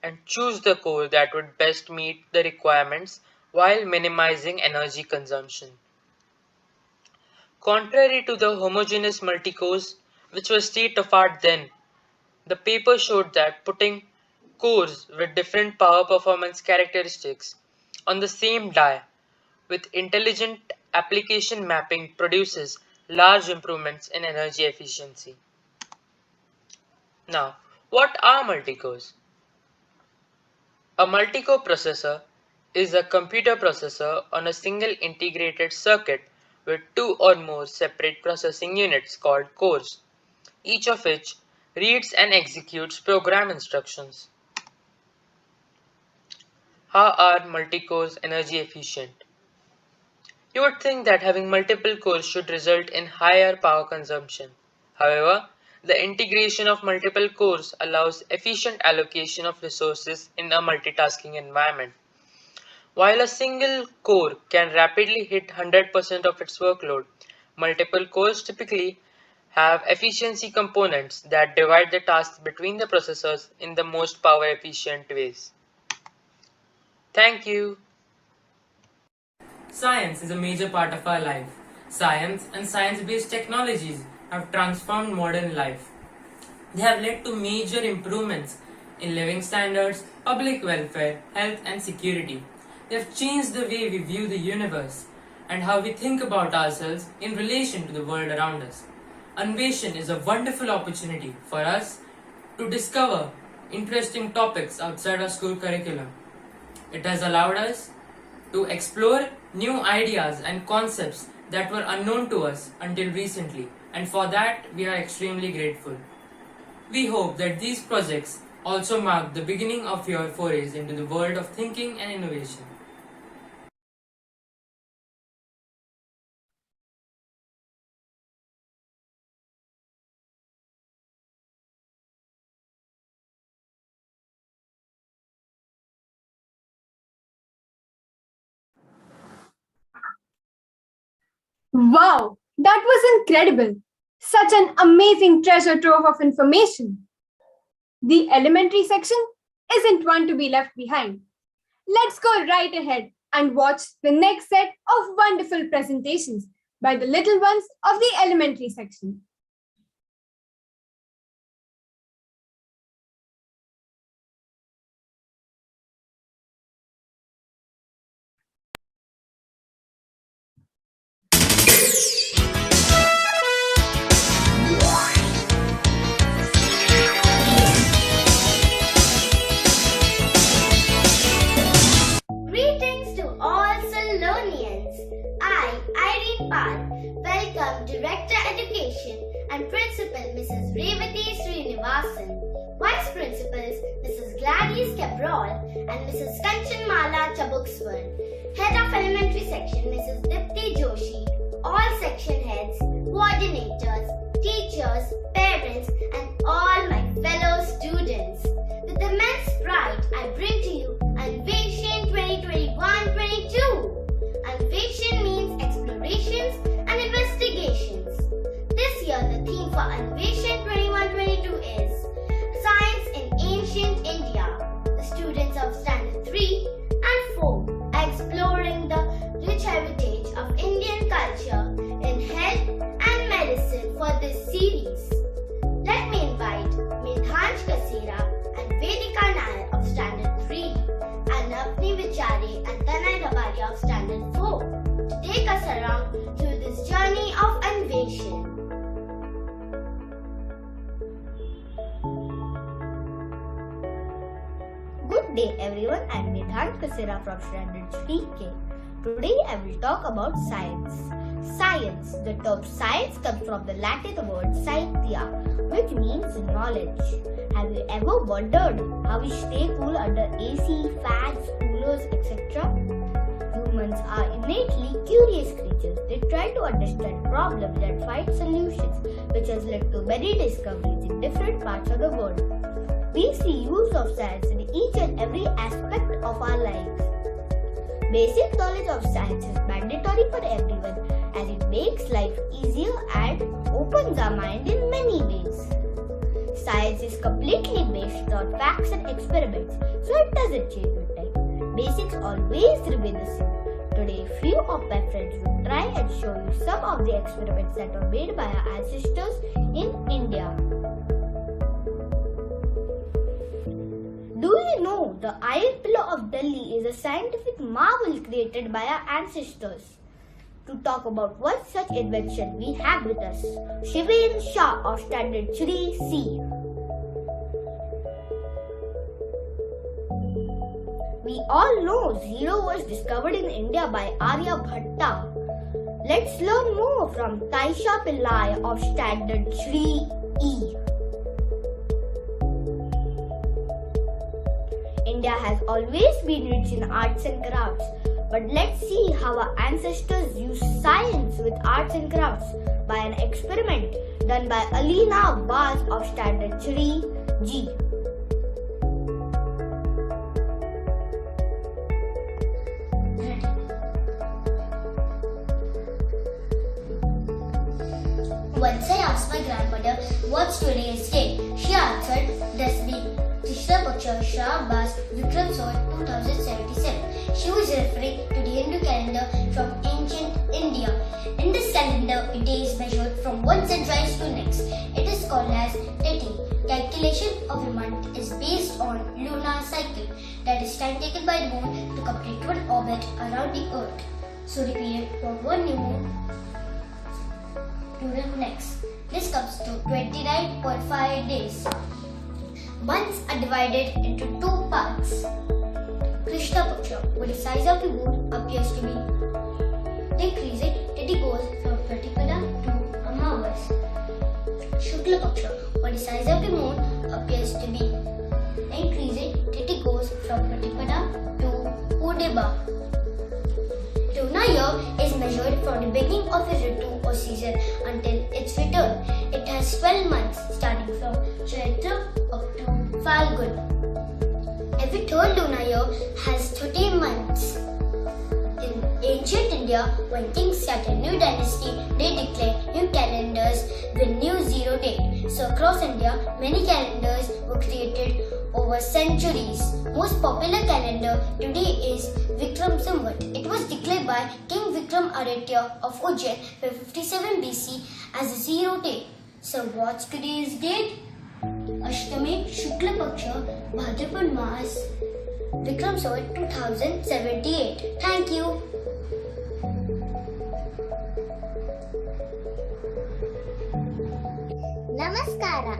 and choose the core that would best meet the requirements while minimizing energy consumption. Contrary to the homogeneous multicores, which were state of art then, the paper showed that putting cores with different power performance characteristics on the same die with intelligent application mapping produces large improvements in energy efficiency. Now, what are multicores? A multicore processor is a computer processor on a single integrated circuit with two or more separate processing units called cores, each of which reads and executes program instructions. How are multicores energy efficient? You would think that having multiple cores should result in higher power consumption. However, the integration of multiple cores allows efficient allocation of resources in a multitasking environment. While a single core can rapidly hit 100% of its workload, multiple cores typically have efficiency components that divide the tasks between the processors in the most power efficient ways. Thank you. Science is a major part of our life. Science and science-based technologies have transformed modern life. They have led to major improvements in living standards, public welfare, health and security. They have changed the way we view the universe and how we think about ourselves in relation to the world around us. Anweshan is a wonderful opportunity for us to discover interesting topics outside our school curriculum. It has allowed us to explore new ideas and concepts that were unknown to us until recently, and for that we are extremely grateful. We hope that these projects also mark the beginning of your forays into the world of thinking and innovation. Wow, that was incredible. Such an amazing treasure trove of information. The elementary section isn't one to be left behind. Let's go right ahead and watch the next set of wonderful presentations by the little ones of the elementary section. Greetings to all Salonians. I, Irene Pal, welcome Director Education and Principal Mrs. Revati Srinivasan, Vice Principals Mrs. Gladys Cabral and Mrs. Kanchanmala Chabukswar, Head of Elementary Section Mrs. Dipti Joshi, all section heads, coordinators, teachers, parents and all my fellow students. With immense pride, I bring to you Anweshan 2021-22. Anweshan means explorations and investigations. This year, the theme for Anweshan 21-22 is Science in Ancient India. The students of Standard 3 and 4 are exploring the rich heritage of Indian culture in health and medicine for this series. Let me invite Medhansh Kasera and Vedika Nair of Standard 3 and Navni Vichare and Tanay Rabaria of Standard 4 to take us around through this journey of Anweshan. Good day everyone, I am Medhansh Kasera from Standard 3K. Today I will talk about science. Science. The term science comes from the Latin word scientia, which means knowledge. Have you ever wondered how we stay cool under AC, fans, coolers, etc.? Humans are innately curious creatures. They try to understand problems and find solutions, which has led to many discoveries in different parts of the world. We see use of science in each and every aspect of our lives. Basic knowledge of science is mandatory for everyone as it makes life easier and opens our mind in many ways. Science is completely based on facts and experiments, so it doesn't change with time. Basics always remain the same. Today, few of my friends will try and show you some of the experiments that were made by our ancestors in India. Do you know the Iron Pillar of Delhi is a scientific marvel created by our ancestors? To talk about one such invention, we have with us Shivin Shah of Standard 3C. We all know zero was discovered in India by Aryabhatta. Let's learn more from Taisha Pillai of Standard 3E. India has always been rich in arts and crafts, but let's see how our ancestors used science with arts and crafts by an experiment done by Alina Baz of Standard 3G. Once I asked my grandmother what's today's date, she answered, Dasmi Krishna Paksha Shravas Vikram Sort 2077. She was referring to the Hindu calendar from ancient India. In this calendar, a day is measured from one sunrise to next. It is called as Tithi. Calculation of a month is based on lunar cycle, that is time taken by the moon to complete one orbit around the earth. So the period from one new moon to the next. This comes to 29.5 days. Months are divided into two parts. Krishna Paksha, where the size of the moon appears to be decreasing till it goes from Pratipada to Amavas. Shukla Paksha, where the size of the moon appears to be increasing till it goes from Pratipada to Purnima. Lunar year is measured from the beginning of a ritu or season until its return. It has 12 months starting from Chaitra up to Falgun. Every third lunar year has 13 months. In ancient India, when kings started a new dynasty, they declared new calendars with new zero date. So across India, many calendars were created over centuries. Most popular calendar today is Vikram Samvat. It was declared by King Vikram Aditya of Ujjain 557 BC as a zero date. So what's today's date? Ashtami Shukla Paksha Bhadrapad Maas Vikram Samvat 2078. Thank you. Namaskara.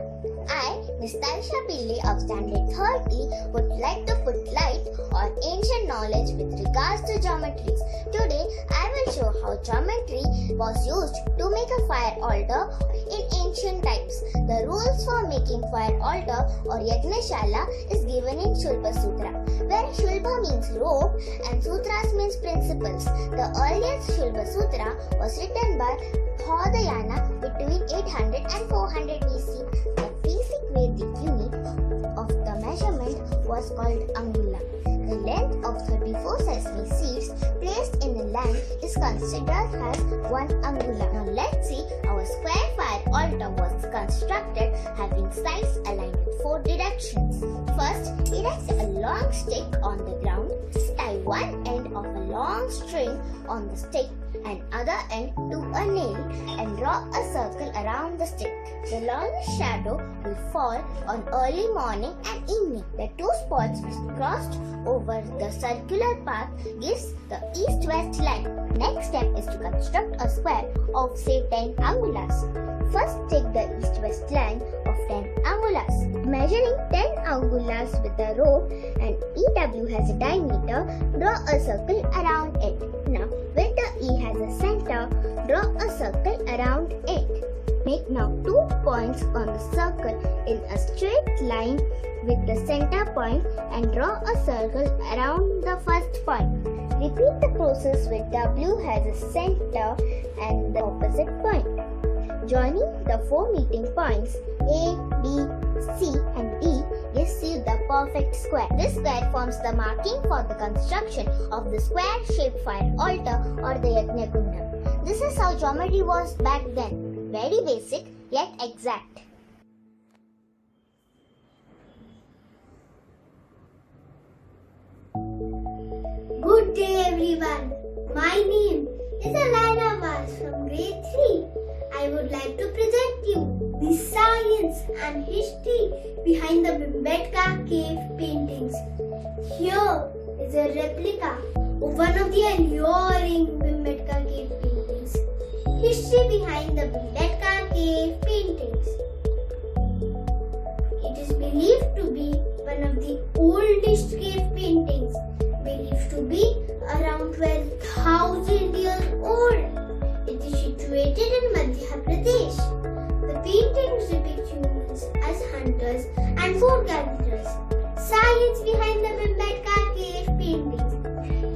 I, Ms. Taisha Pillai of Standard 30, would like to put light on ancient knowledge with regards to geometries. Today, I will show how geometry was used to make a fire altar in ancient times. The rules for making fire altar or Yagnashala is given in Shulpa Sutra, where Shulpa means rope and Sutras means principles. The earliest Shulpa Sutra was written by Bodhayana between 800 and 400 BC. The basic Vedic unit of the measurement was called angula. The length of 34 sesame seeds placed in a line is considered as 1 angula. Now let's see how a square fire altar was constructed having sides aligned with 4 directions. First, erect a long stick on the ground, tie one end of a long string on the stick and other end to a nail and draw a circle around the stick. The longest shadow will fall on early morning and evening. The two spots crossed over the circular path gives the east-west line. Next step is to construct a square of say 10 angulas. First take the east-west line of 10 angulas. Measuring 10 angulas with a rope and EW has a diameter, draw a circle around it. Now, where the E has a center, draw a circle around it. Make now 2 points on the circle in a straight line with the center point and draw a circle around the first point. Repeat the process with W has a center and the opposite point. Joining the 4 meeting points A, B, C and D gives you the perfect square. This square forms the marking for the construction of the square-shaped fire altar or the Yajna Kunda. This is how geometry was back then. Very basic yet exact. Good day everyone. My name is Alana Vaz from grade 3. I would like to present you the science and history behind the Bhimbetka cave paintings. Here is a replica of one of the enduring Bhimbetka cave paintings. History behind the Bhimbetka cave paintings. It is believed to be one of the oldest cave paintings, believed to be around 12,000 years old. It is situated in Madhya Pradesh. The paintings depict humans as hunters and food gatherers. Science behind the Bhimbetka cave paintings.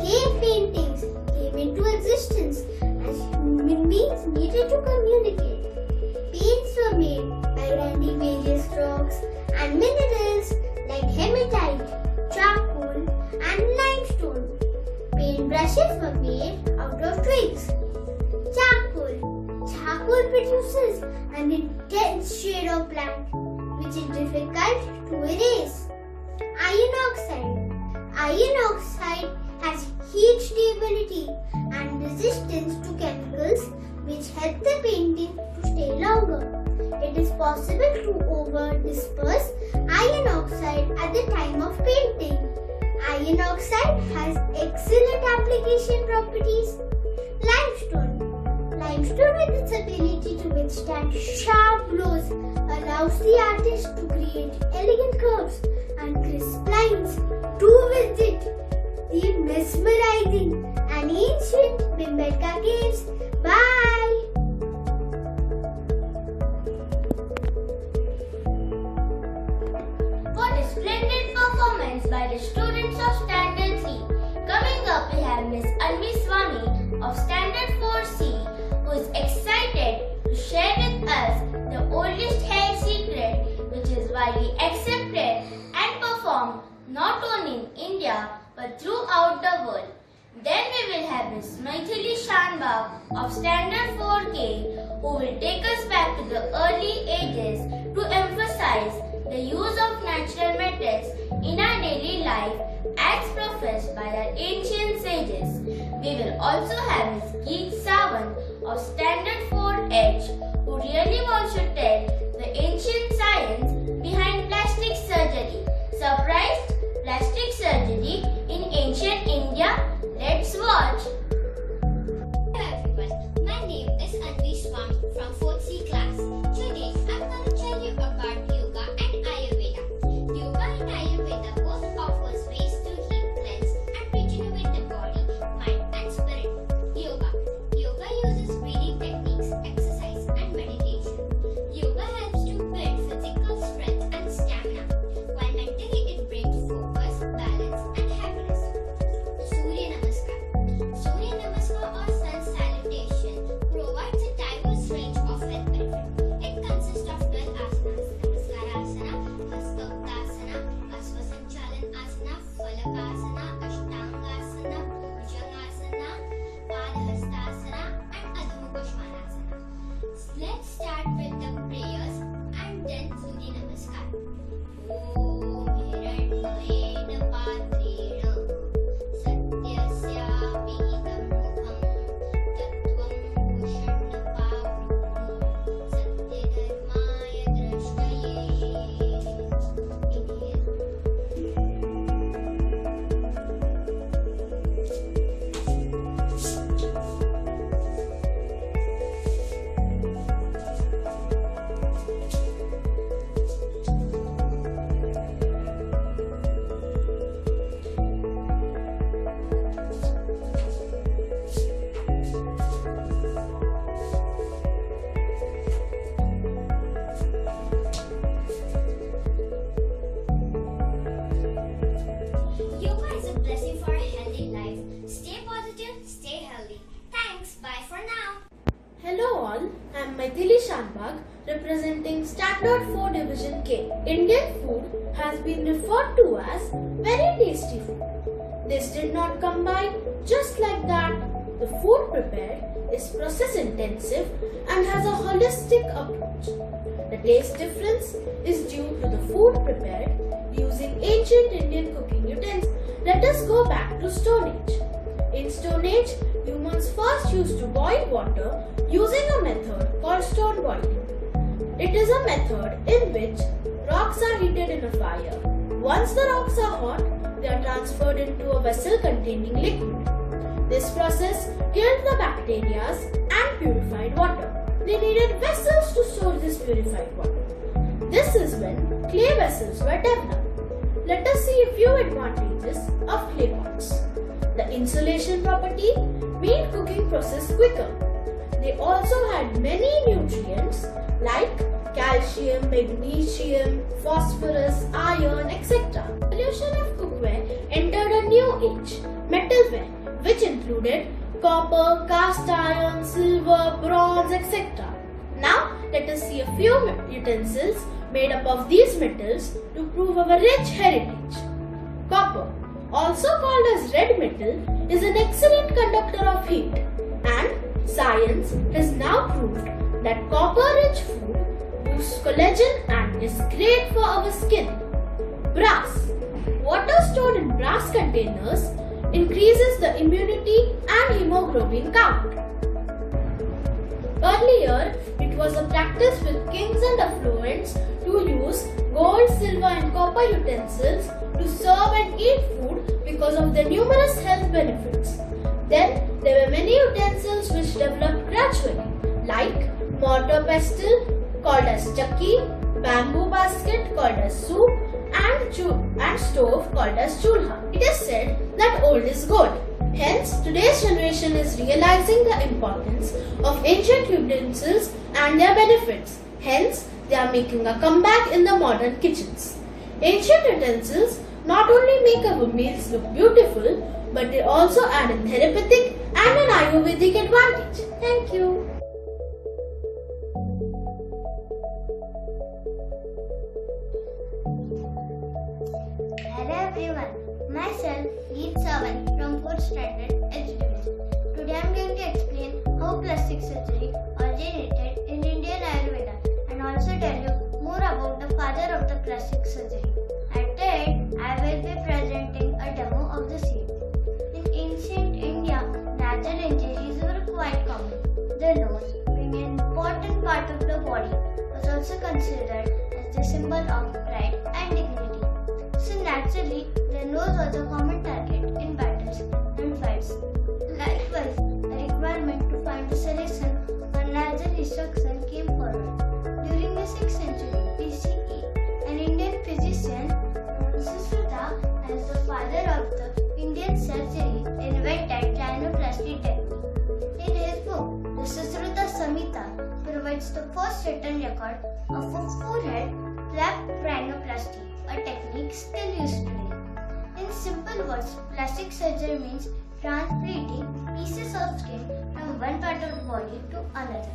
Cave paintings came into existence as human beings needed to communicate. Paints were made by grinding various rocks and minerals like hematite, charcoal, and limestone. Paintbrushes were made out of twigs. Charcoal. Charcoal produces an intense shade of black, which is difficult to erase. Iron oxide. Iron oxide has heat stability and resistance to chemicals, which help the painting to stay longer. It is possible to over-disperse iron oxide at the time of painting. Iron oxide has excellent application properties. Limestone. Limestone, with its ability to withstand sharp blows, allows the artist to create elegant curves and crisp lines. Do visit the mesmerizing and ancient Bhimbetka caves. Bye! What a splendid performance by the students of Standard 3. Coming up, we have Miss Anweshan of Standard 4C, who is excited to share with us the oldest hair secret, which is widely accepted and performed not only in India but throughout the world. Then we will have Miss Maithili Shanbag of Standard 4K, who will take us back to the early ages to emphasize the use of natural metals in our daily life as professed by our ancient sages. We will also have Ms. Geet Sawant of Standard 4H, who really wants to tell the ancient science behind plastic surgery. Surprised? Plastic surgery in ancient India? Let's watch. Hello everyone, my name is Anweshan from 4th C class. Today I'm going to tell you about yoga and Ayurveda. Yoga and Ayurveda both offers ways to heal, cleanse and regenerate the body, mind and spirit. Yoga. Yoga uses breathing techniques, exercise and meditation. Yoga helps to build physical strength and stamina, while mentally it brings focus, balance and happiness. Surya Namaskar. Surya Namaskar or sun salutation provides a diverse range of health benefits. It consists of 12 asanas: Namaskara asana, Hastottasana, Asvasanchalan asana, Falakasana, Ashtangasana, Bhujangasana, Padhastasana and Adho Pushpanasana. Let's start with the prayers and then Surya Namaskar. Om Hiranyena Patrena Satyasyapi idam mukham tattvam kushannapavriti satyadharmaya drashtaye. Inhale. Yoga is a blessing for a healthy life. Stay positive, stay healthy. Thanks, bye for now. Hello all, I am Maithili Shanbag representing Standard 4 Division K. Indian food has been referred to as very tasty food. This did not come by just like that. The food prepared is process intensive and has a holistic approach. The taste difference is due to the food prepared using ancient Indian cooking utensils. Let us go back to Stone Age. In Stone Age, humans first used to boil water using a method called stone boiling. It is a method in which rocks are heated in a fire. Once the rocks are hot, they are transferred into a vessel containing liquid. This process killed the bacteria and purified water. They needed vessels to store this purified water. This is when clay vessels were developed. Let us see a few advantages of clay pots. The insulation property made cooking process quicker. They also had many nutrients like calcium, magnesium, phosphorus, iron, etc. The evolution of cookware entered a new age, metalware, which included copper, cast iron, silver, bronze, etc. Now let us see a few utensils made up of these metals to prove our rich heritage. Copper, also called as red metal, is an excellent conductor of heat, and science has now proved that copper-rich food boosts collagen and is great for our skin. Brass, water stored in brass containers increases the immunity and hemoglobin count. Earlier, it was a practice with kings and affluents to use gold, silver and copper utensils to serve and eat food because of their numerous health benefits. Then, there were many utensils which developed gradually, like mortar pestle called as chakki, bamboo basket called as soup, and stove called as chulha. It is said that old is gold. Hence, today's generation is realizing the importance of ancient utensils and their benefits. Hence, they are making a comeback in the modern kitchens. Ancient utensils not only make our meals look beautiful, but they also add a therapeutic and an Ayurvedic advantage. Thank you. Hello everyone, myself Geet Sawan from 4th Standard Education. Today I am going to explain how plastic surgery originated in Indian Ayurveda and also tell you more about the father of the plastic surgery. At the end, I will be presenting a demo of the same. In ancient India, nasal injuries were quite common. The nose, being an important part of the body, was also considered as the symbol of pride and dignity. So naturally, the nose was a common target in battles and fights. Likewise, the requirement to find a solution for nasal destruction came forward. During the 6th century BCE, an Indian physician known Sushruta as the father of the Indian surgery invented rhinoplasty technique. In his book, the Sushruta Samhita provides the first written record of a forehead flap rhinoplasty, a technique still used today. In simple words, plastic surgery means transplanting pieces of skin from one part of the body to another.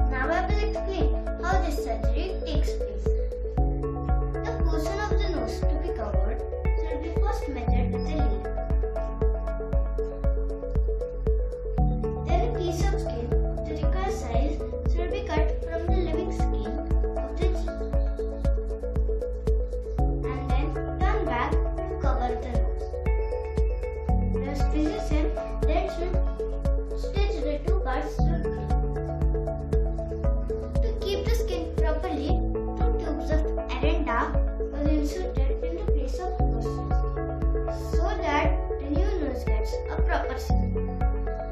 Now I will explain how this surgery takes place. The portion of the nose to be covered should be first measured with a lead. Then a piece of skin the required size should be cut from the living skin of the cheek. And then turn back to cover the nose. The physician then should stitch the two parts together. To keep the skin properly, 2 tubes of aranda were inserted in the place of nostrils so that the new nose gets a proper shape.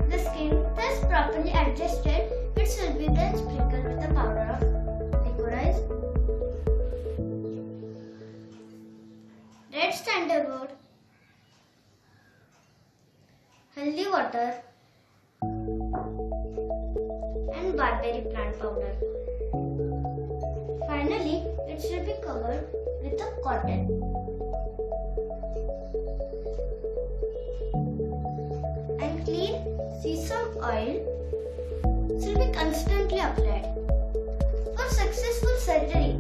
The skin thus properly adjusted, it should be then sprinkled with a powder of liquorice, red sandalwood, haldi water, and barberry plant powder. Finally, it should be covered with a cotton. And clean sesame oil should be constantly applied. For successful surgery,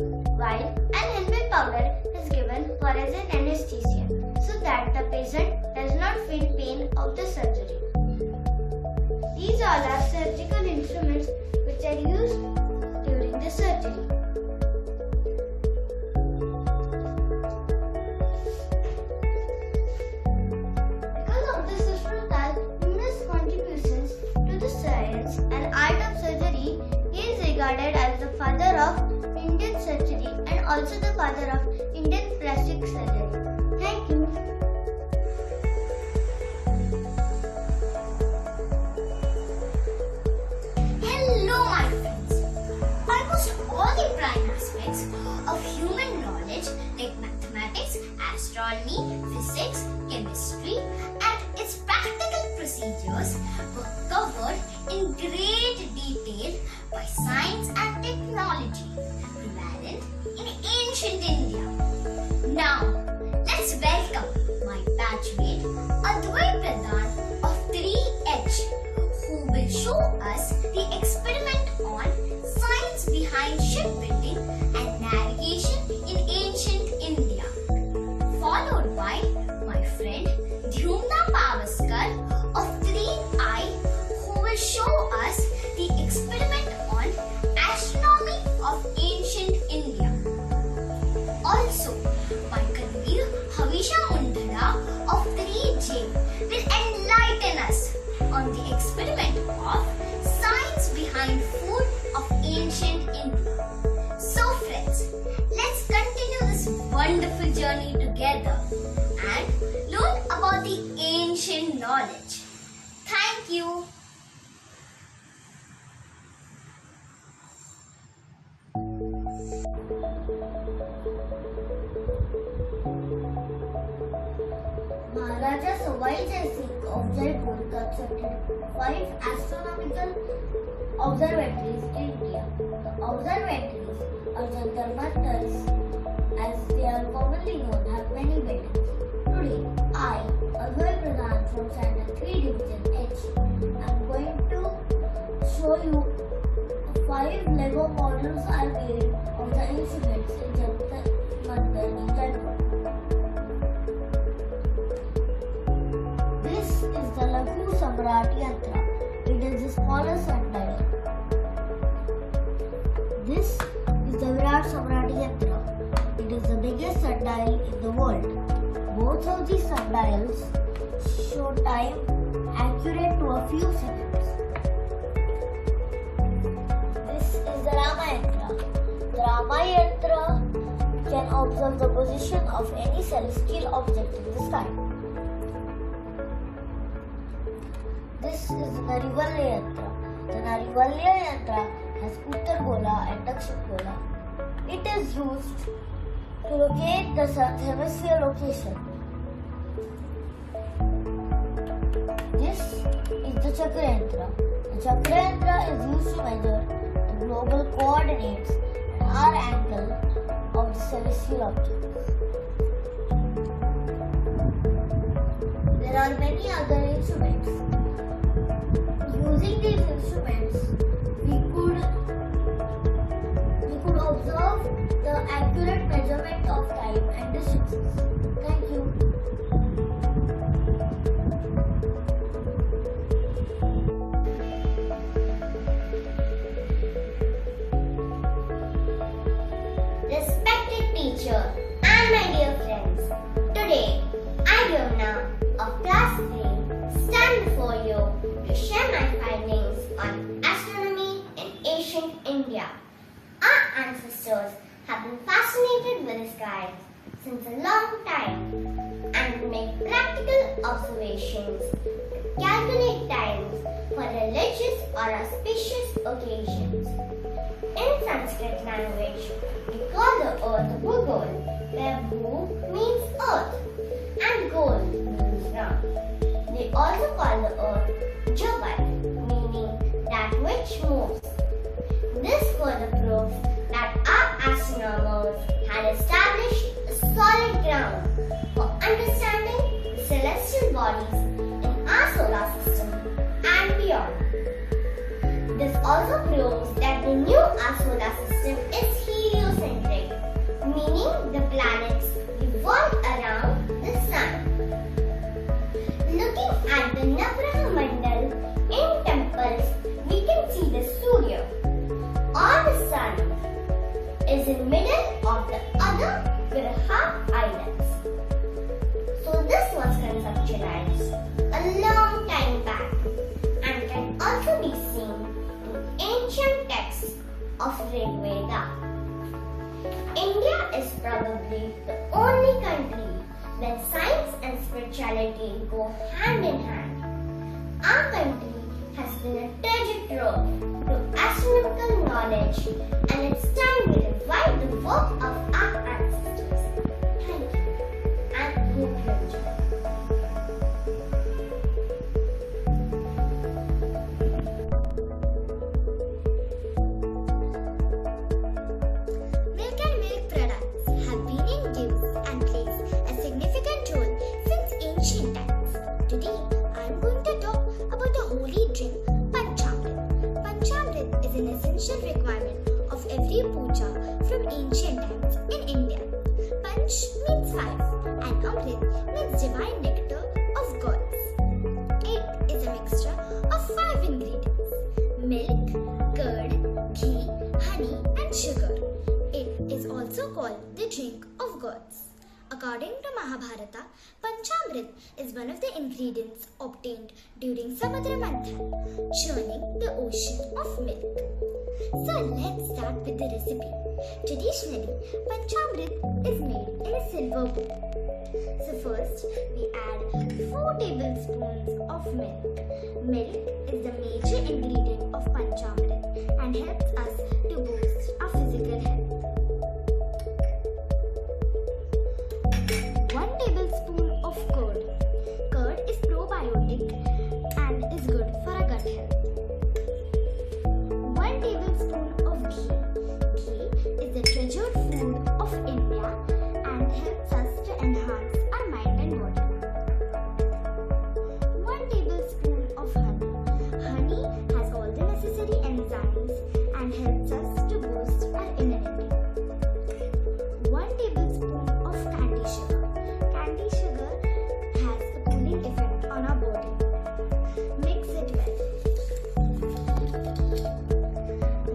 while an helmet powder is given for as an anesthesia so that the patient does not feel pain of the surgery. These all are surgical instruments which are used during the surgery. Because of the Sushrutas numerous contributions research and art of surgery, he is regarded as the father of Indian surgery and also the father of Indian plastic surgery. Thank you. Hello, my friends. Almost all the prime aspects of human knowledge like mathematics, astronomy, physics, chemistry, and its practical procedures were covered in great detail by science and technology prevalent in ancient India. Now, let's welcome my batchmate Advait Pradhan of 3H, who will show us the experiment on science behind shipbuilding and navigation in ancient India, followed by my friend Dhyumna Pavaskar of 3I, who will show us the experiment on astronomy of ancient India. Also, my colleague Havisha Mundhara of 3J will enlighten us on the experiment of science behind food of ancient India. So friends, let's continue this wonderful journey together and learn about the ancient knowledge. Thank you. Maharaja Sawai Jai Singh of Jaipur constructed 5 astronomical observatories in India. The observatories, or Jantar Mantars, as they are commonly known, have many buildings. Today, I, Advait Pradhan from Standard 3 Division H, am going to show you 5 Lego models I made of the instruments in Jantar Mantar in Jaipur. This is the Laghu Samrat Yantra. It is the smallest sundial. This is the Virat Samrat Yantra. It is the biggest sundial in the world. Both of these sundials show time accurate to a few seconds. This is the Rama Yantra. The Rama Yantra can observe the position of any celestial object in the sky. This is the Narivalya Yantra. The Narivalya Yantra has Uttar Gola and Dakshin Gola. It is used to locate the South Hemisphere location. This is the Chakra Yantra. The Chakra Yantra is used to measure the global coordinates and our angle of the celestial objects. There are many other instruments. Using these instruments, we could observe the accurate measurement of time and distances. Thank you. Respected teacher and my dear friends, today I, Dhyumna of class 3, stand before you to share my findings on astronomy in ancient India. Our ancestors have been fascinated with the skies since a long time and make practical observations to calculate times for religious or auspicious occasions. In Sanskrit language, we call the earth Bhugol, where Bhu means earth and Gol means round. They also call the earth Jagat, meaning that which moves. This further proves that our astronomers had established a solid ground for understanding the celestial bodies in our solar system and beyond. This also proves that they knew our solar system is heliocentric, meaning the planets revolve around the sun. Looking at the Navgraha Mandal in temples, we can see the Surya or the sun is in middle of the other Graha islands. So this was conceptualized a long time back and can also be seen ancient texts of Rig Veda. India is probably the only country where science and spirituality go hand in hand. Our country has been a tragic road to astronomical knowledge, and it's time we revive the work of our ancestors. Thank you, and hope you enjoy. Milk and milk products have been in use and plays a significant role since ancient times. Today, I am going to talk about the holy drink Panchamrit. Panchamrit is an essential requirement of every puja from ancient times in India. Panch means five and Amrit means divine nectar of gods. It is a mixture of 5 ingredients: milk, curd, ghee, honey and sugar. It is also called the drink of gods. According to Mahabharata, Panchamrit is one of the ingredients obtained during Samudra Manthan, churning the ocean of milk. So let's start with the recipe. Traditionally, Panchamrit is made in a silver bowl. So first, we add 4 tablespoons of milk. Milk is the major ingredient of Panchamrit and helps us to boost our physical health. 1 tablespoon of curd. Curd is probiotic and is good for our gut health. 1 tablespoon of ghee. Ghee is the treasured food of India and helps us to enhance our mind and body. 1 tablespoon of honey. Honey has all the necessary enzymes and helps us to boost our immunity. 1 tablespoon of candy sugar. Candy sugar has a cooling effect on our body. Mix it well.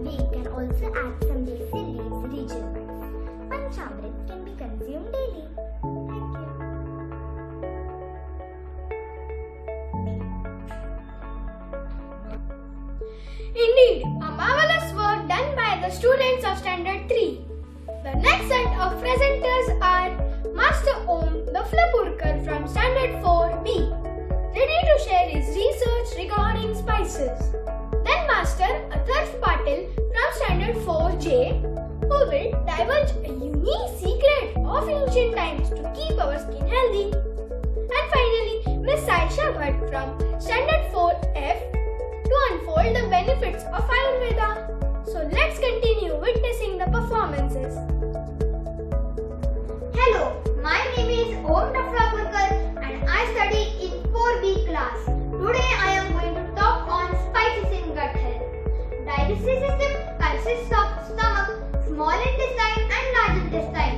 We can also add some basil leaves region-wise. Panchamrit can be consumed daily. Thank you. Indeed, a marvelous work done by the students of Standard 3. The next set of presenters are Master Om Daflapurkar from Standard 4B, ready to share his research regarding spices. Then Master Atharv Patil from Standard 4J, who will divulge a unique secret of ancient times to keep our skin healthy. And finally, Miss Saisha Bhatt from Standard 4F to unfold the benefits of Ayurveda. So let's continue witnessing the performances. Hello, my name is Om Daflapurkar and I study in 4B class. Today I am going to talk on spices in gut health. Digestive system consists of stomach, small intestine and large intestine.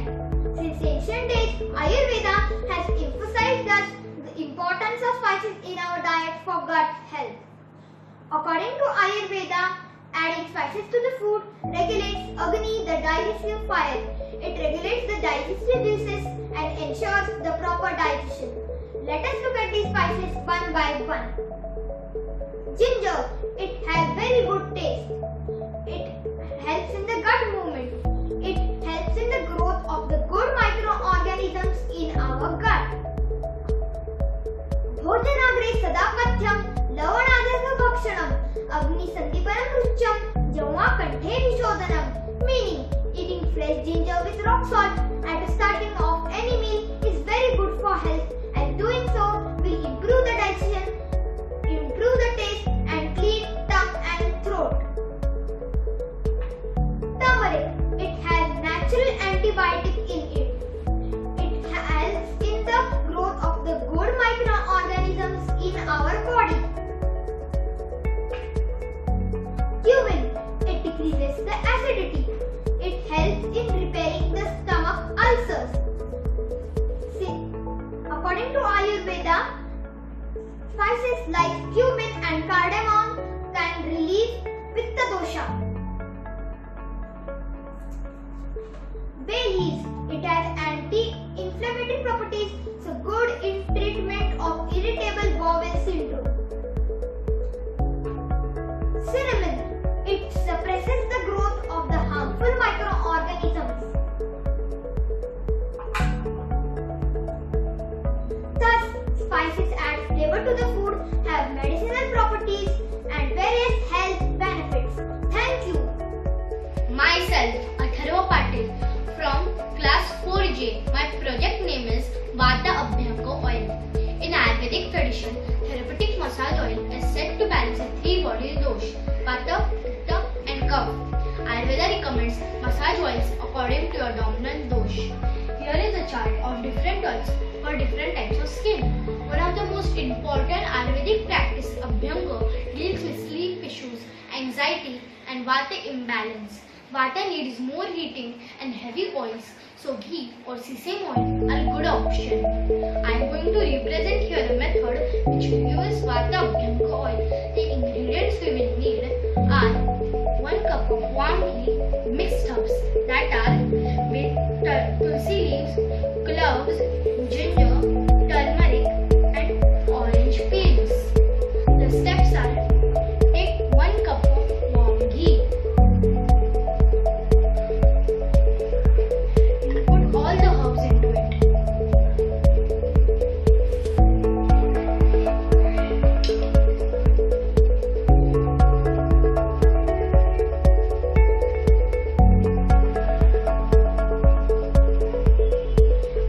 Since ancient days, Ayurveda has emphasized us the importance of spices in our diet for gut health. According to Ayurveda, adding spices to the food regulates Agni, the digestive fire. It regulates the digestive juices and ensures the proper digestion. Let us look at these spices one by one. Ginger, it has very good taste. It helps in the gut movement. It helps in the growth of the good microorganisms in our gut. Bhojanagre sadapathyam लवणादस्य भक्षणम अग्निसंधिपरम रुच्यम जेव्हा कंठे विशोधनम, meaning eating fresh ginger with rock salt at the starting of any meal is very good for health, and doing so will improve the digestion, improve the taste and clean tongue and throat. Turmeric, it has natural antibiotic in it. It helps in the growth of the good microorganisms in our body. Cumin, it decreases the acidity. It helps in repairing the stomach ulcers. According to Ayurveda, spices like cumin and cardamom can relieve Pitta dosha. Bay leaves, it has anti-inflammatory properties, so good in treatment of irritable bowel syndrome. Cinnamon, it supports Jay. My project name is Vata Abhyanga oil. In Ayurvedic tradition, therapeutic massage oil is said to balance the three body dosh, Vata, Pitta and Kapha. Ayurveda recommends massage oils according to your dominant dosh. Here is a chart of different oils for different types of skin. One of the most important Ayurvedic practice, Abhyanga, deals with sleep issues, anxiety and Vata imbalance. Vata needs more heating and heavy oils, so ghee or sesame oil are a good option. I am going to represent here a method which will use Vata Abhyanga oil. The ingredients we will need are 1 cup of warm ghee, mixed herbs that are tulsi leaves, cloves, ginger, turmeric and orange peels. The steps are: take 1 cup of warm ghee, put all the herbs into it.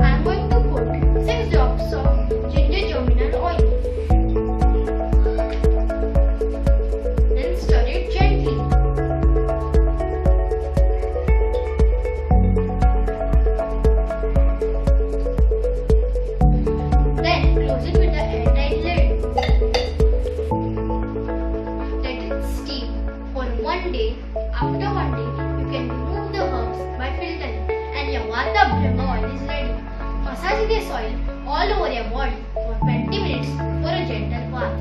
I am going to put 6 drops of ginger germinal oil. Then stir it gently. Then close it with the airtight lid. Let it steep for 1 day. After 1 day, you can remove the herbs by filtering and your Vata Abhyanga oil is ready. Massage this oil all over your body for 20 minutes for a gentle bath.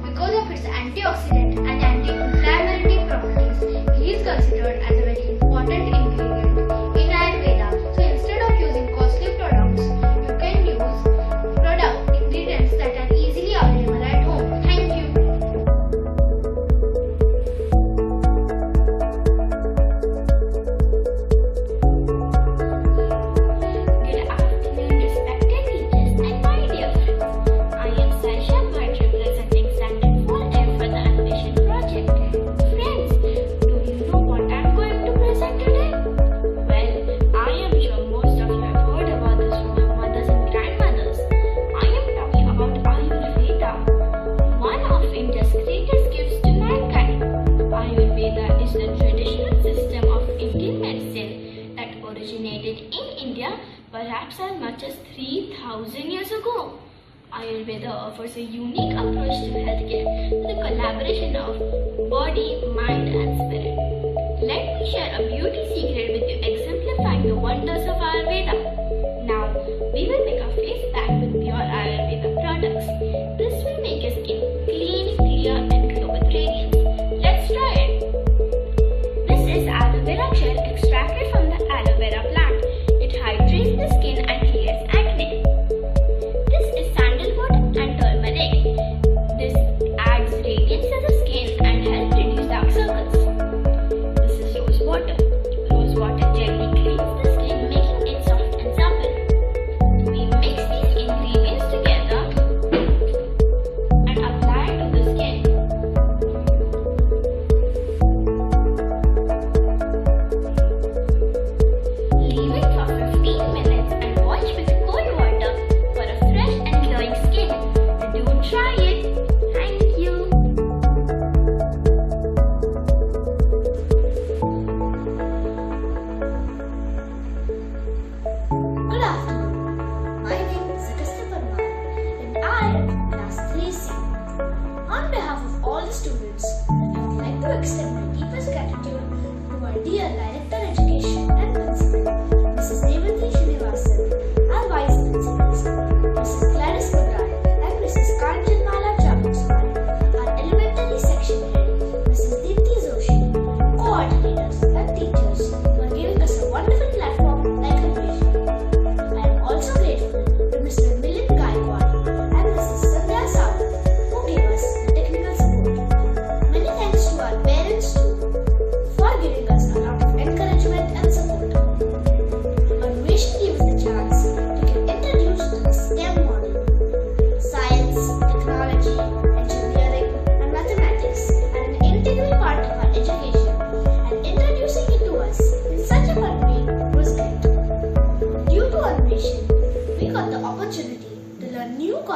Because of its antioxidant and anti-inflammatory properties, ghee is considered as a very important ingredient in Ayurveda. So instead of using costly products, you can use ingredients that are easily available at home. Thank you. Good afternoon, respected teachers and my dear friends. I am Saisha Bhatt, representing Standard 4F for the Anweshan project. Friends, do you know what I am going to present today? Well, I am sure most of you have heard about this from your mothers and grandmothers. I am talking about Ayurveda, one of India's greatest gifts to mankind. Ayurveda is the traditional system of Indian medicine that originated in India perhaps as much as 3,000 years ago. Ayurveda offers a unique approach to healthcare with the collaboration of body, mind and spirit. Let me share a beauty secret with you exemplifying the wonders of Ayurveda. Now, we will make our face back with pure Ayurveda products. This will make your skin clean, clear and glow with radiance. Let's try it. This is aloe vera gel extracted from the aloe vera plant. It hydrates the skin and clears acne. This is sandalwood and turmeric. This adds radiance to the skin and helps reduce dark circles. This is rose water. Rose water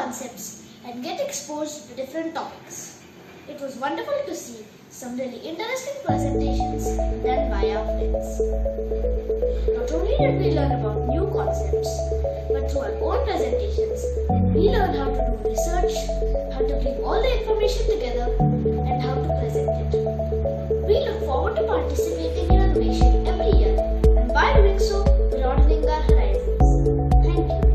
concepts and get exposed to different topics. It was wonderful to see some really interesting presentations done by our friends. Not only did we learn about new concepts, but through our own presentations, we learned how to do research, how to bring all the information together, and how to present it. We look forward to participating in Anweshan every year, and by doing so, broadening our horizons. Thank you.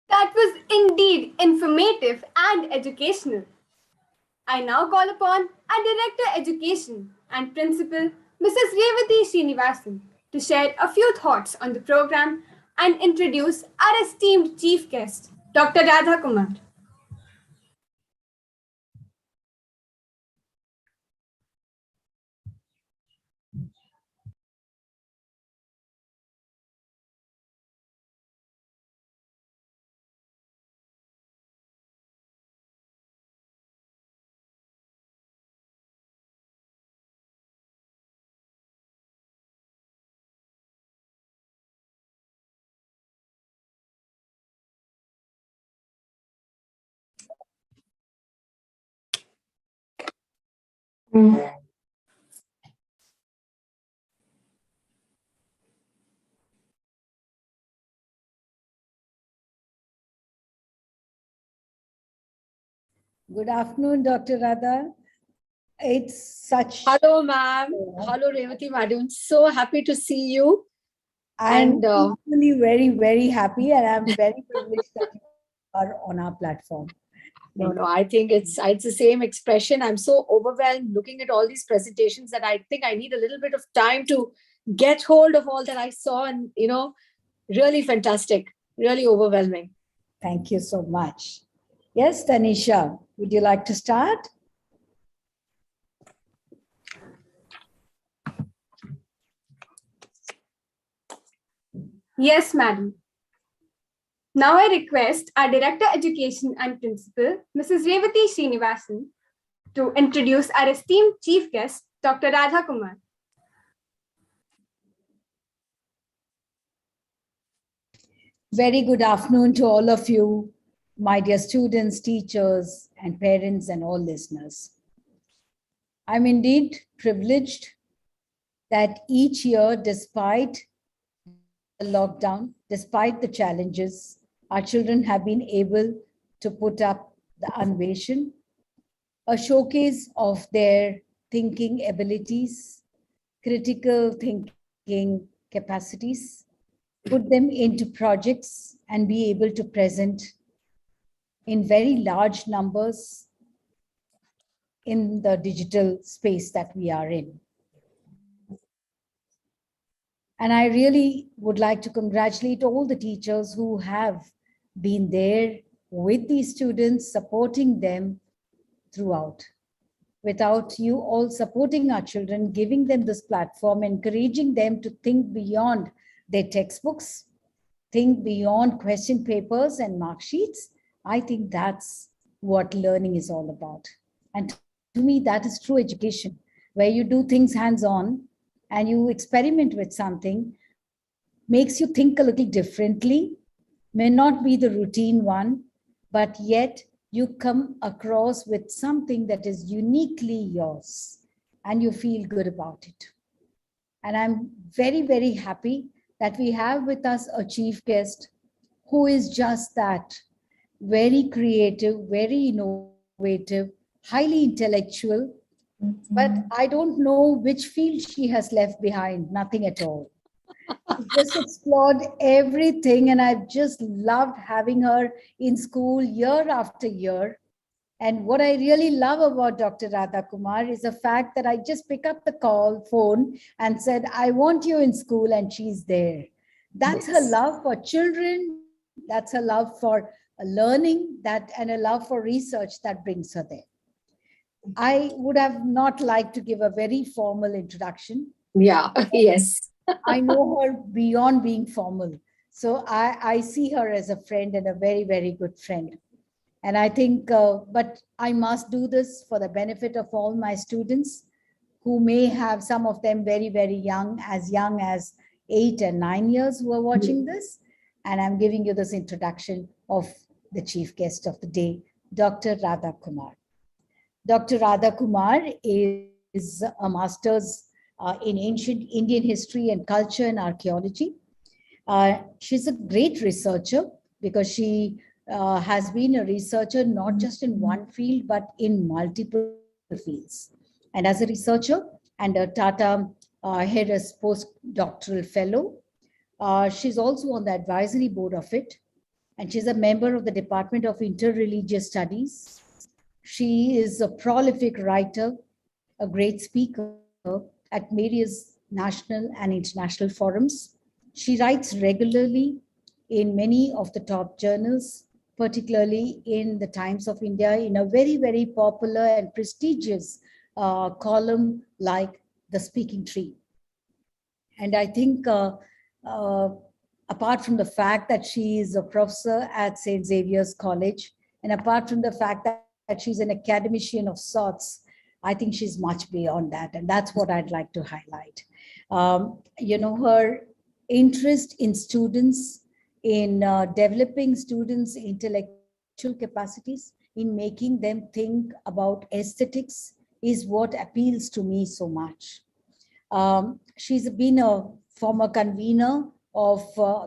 That was indeed informative and educational. I now call upon our Director Education and Principal, Mrs. Revati Srinivasan, to share a few thoughts on the program and introduce our esteemed chief guest, Dr. Radha Kumar. Good afternoon, Dr. Radha. It's such. Hello, ma'am. Hello, Revati madam. So happy to see you. I'm really very, very happy, and I'm very privileged that you are on our platform. No, I think it's the same expression. I'm so overwhelmed looking at all these presentations that I think I need a little bit of time to get hold of all that I saw, and really fantastic, really overwhelming. Thank you so much. Yes, Tanisha, would you like to start? Yes, madam. Now I request our Director Education and Principal, Mrs. Revati Srinivasan, to introduce our esteemed chief guest, Dr. Radha Kumar. Very good afternoon to all of you, my dear students, teachers, and parents, and all listeners. I'm indeed privileged that each year, despite the lockdown, despite the challenges, our children have been able to put up the Anweshan, a showcase of their thinking abilities, critical thinking capacities, put them into projects and be able to present in very large numbers in the digital space that we are in. And I really would like to congratulate all the teachers who have been there with these students, supporting them throughout. Without you all supporting our children, giving them this platform, encouraging them to think beyond their textbooks, think beyond question papers and mark sheets, I think that's what learning is all about. And to me, that is true education, where you do things hands-on and you experiment with something, makes you think a little differently, may not be the routine one, but yet you come across with something that is uniquely yours and you feel good about it. And I'm very, very happy that we have with us a chief guest who is just that, very creative, very innovative, highly intellectual, but I don't know which field she has left behind, nothing at all. Just explored everything, and I've just loved having her in school year after year. And what I really love about Dr. Radha Kumar is the fact that I just pick up the phone and said, I want you in school, and she's there. That's her Yes. love for children, that's her love for learning, that and a love for research that brings her there. I would have not liked to give a very formal introduction. Yeah, yes. I know her beyond being formal. So I see her as a friend and a very, very good friend. And I think, but I must do this for the benefit of all my students who may have some of them very, very young as 8 and 9 years who are watching this. And I'm giving you this introduction of the chief guest of the day, Dr. Radha Kumar. Dr. Radha Kumar is a master's in ancient Indian history and culture and archaeology. She's a great researcher because she has been a researcher not just in one field but in multiple fields. And as a researcher and a Tata Harris postdoctoral fellow, she's also on the advisory board of it, and she's a member of the Department of Interreligious Studies. She is a prolific writer, a great speaker at various national and international forums. She writes regularly in many of the top journals, particularly in the Times of India, in a very, very popular and prestigious column like The Speaking Tree. And I think uh, apart from the fact that she is a professor at St. Xavier's College, and apart from the fact that she's an academician of sorts, I think she's much beyond that. And that's what I'd like to highlight. Her interest in students, in developing students' intellectual capacities, in making them think about aesthetics is what appeals to me so much. She's been a former convener of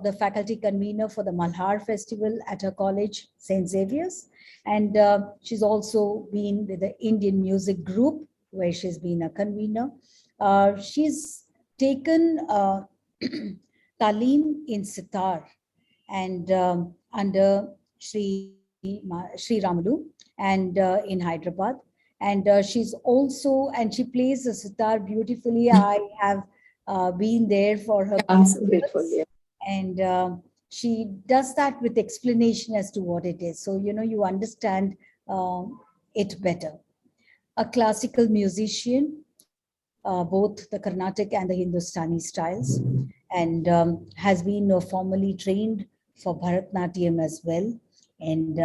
the faculty convener for the Malhar Festival at her college, St. Xavier's. And she's also been with the Indian Music Group, where she's been a convener. She's taken Talim in Sitar and under Sri Ramalu and in Hyderabad. And she plays the sitar beautifully. I have been there for her I'm so grateful. concerts, Yeah. and she does that with explanation as to what it is. So, you understand it better. A classical musician, both the Carnatic and the Hindustani styles, and has been formally trained for Bharatnatyam as well. And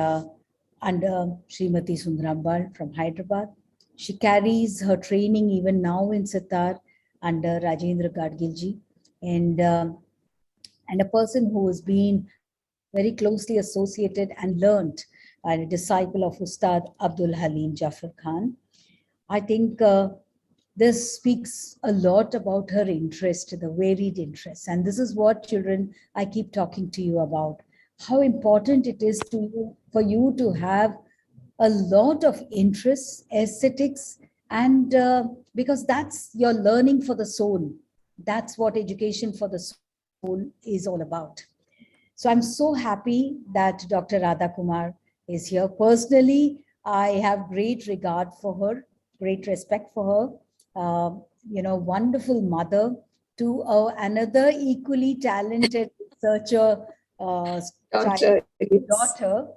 under Srimati Sundarambal from Hyderabad. She carries her training even now in Sitar under Rajendra Gadgilji, and and a person who has been very closely associated and learned, and a disciple of Ustad Abdul Halim Jafar Khan. I think this speaks a lot about her interest, the varied interests. And this is what, children, I keep talking to you about. How important it is for you to have a lot of interests, aesthetics, and because that's your learning for the soul. That's what education for the soul is all about. So I'm so happy that Dr. Radha Kumar is here. Personally, I have great regard for her, great respect for her. Wonderful mother to another equally talented researcher, child, Yes. daughter.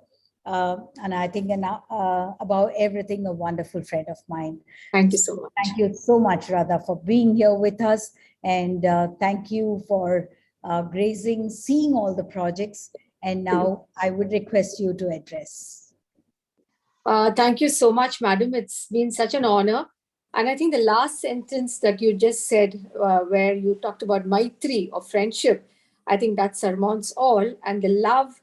And I think above everything, a wonderful friend of mine. Thank you so much. Thank you so much, Radha, for being here with us. And thank you for grazing, seeing all the projects. And now I would request you to address. Thank you so much, madam. It's been such an honor. And I think the last sentence that you just said, where you talked about Maitri or friendship, I think that sermons all. And the love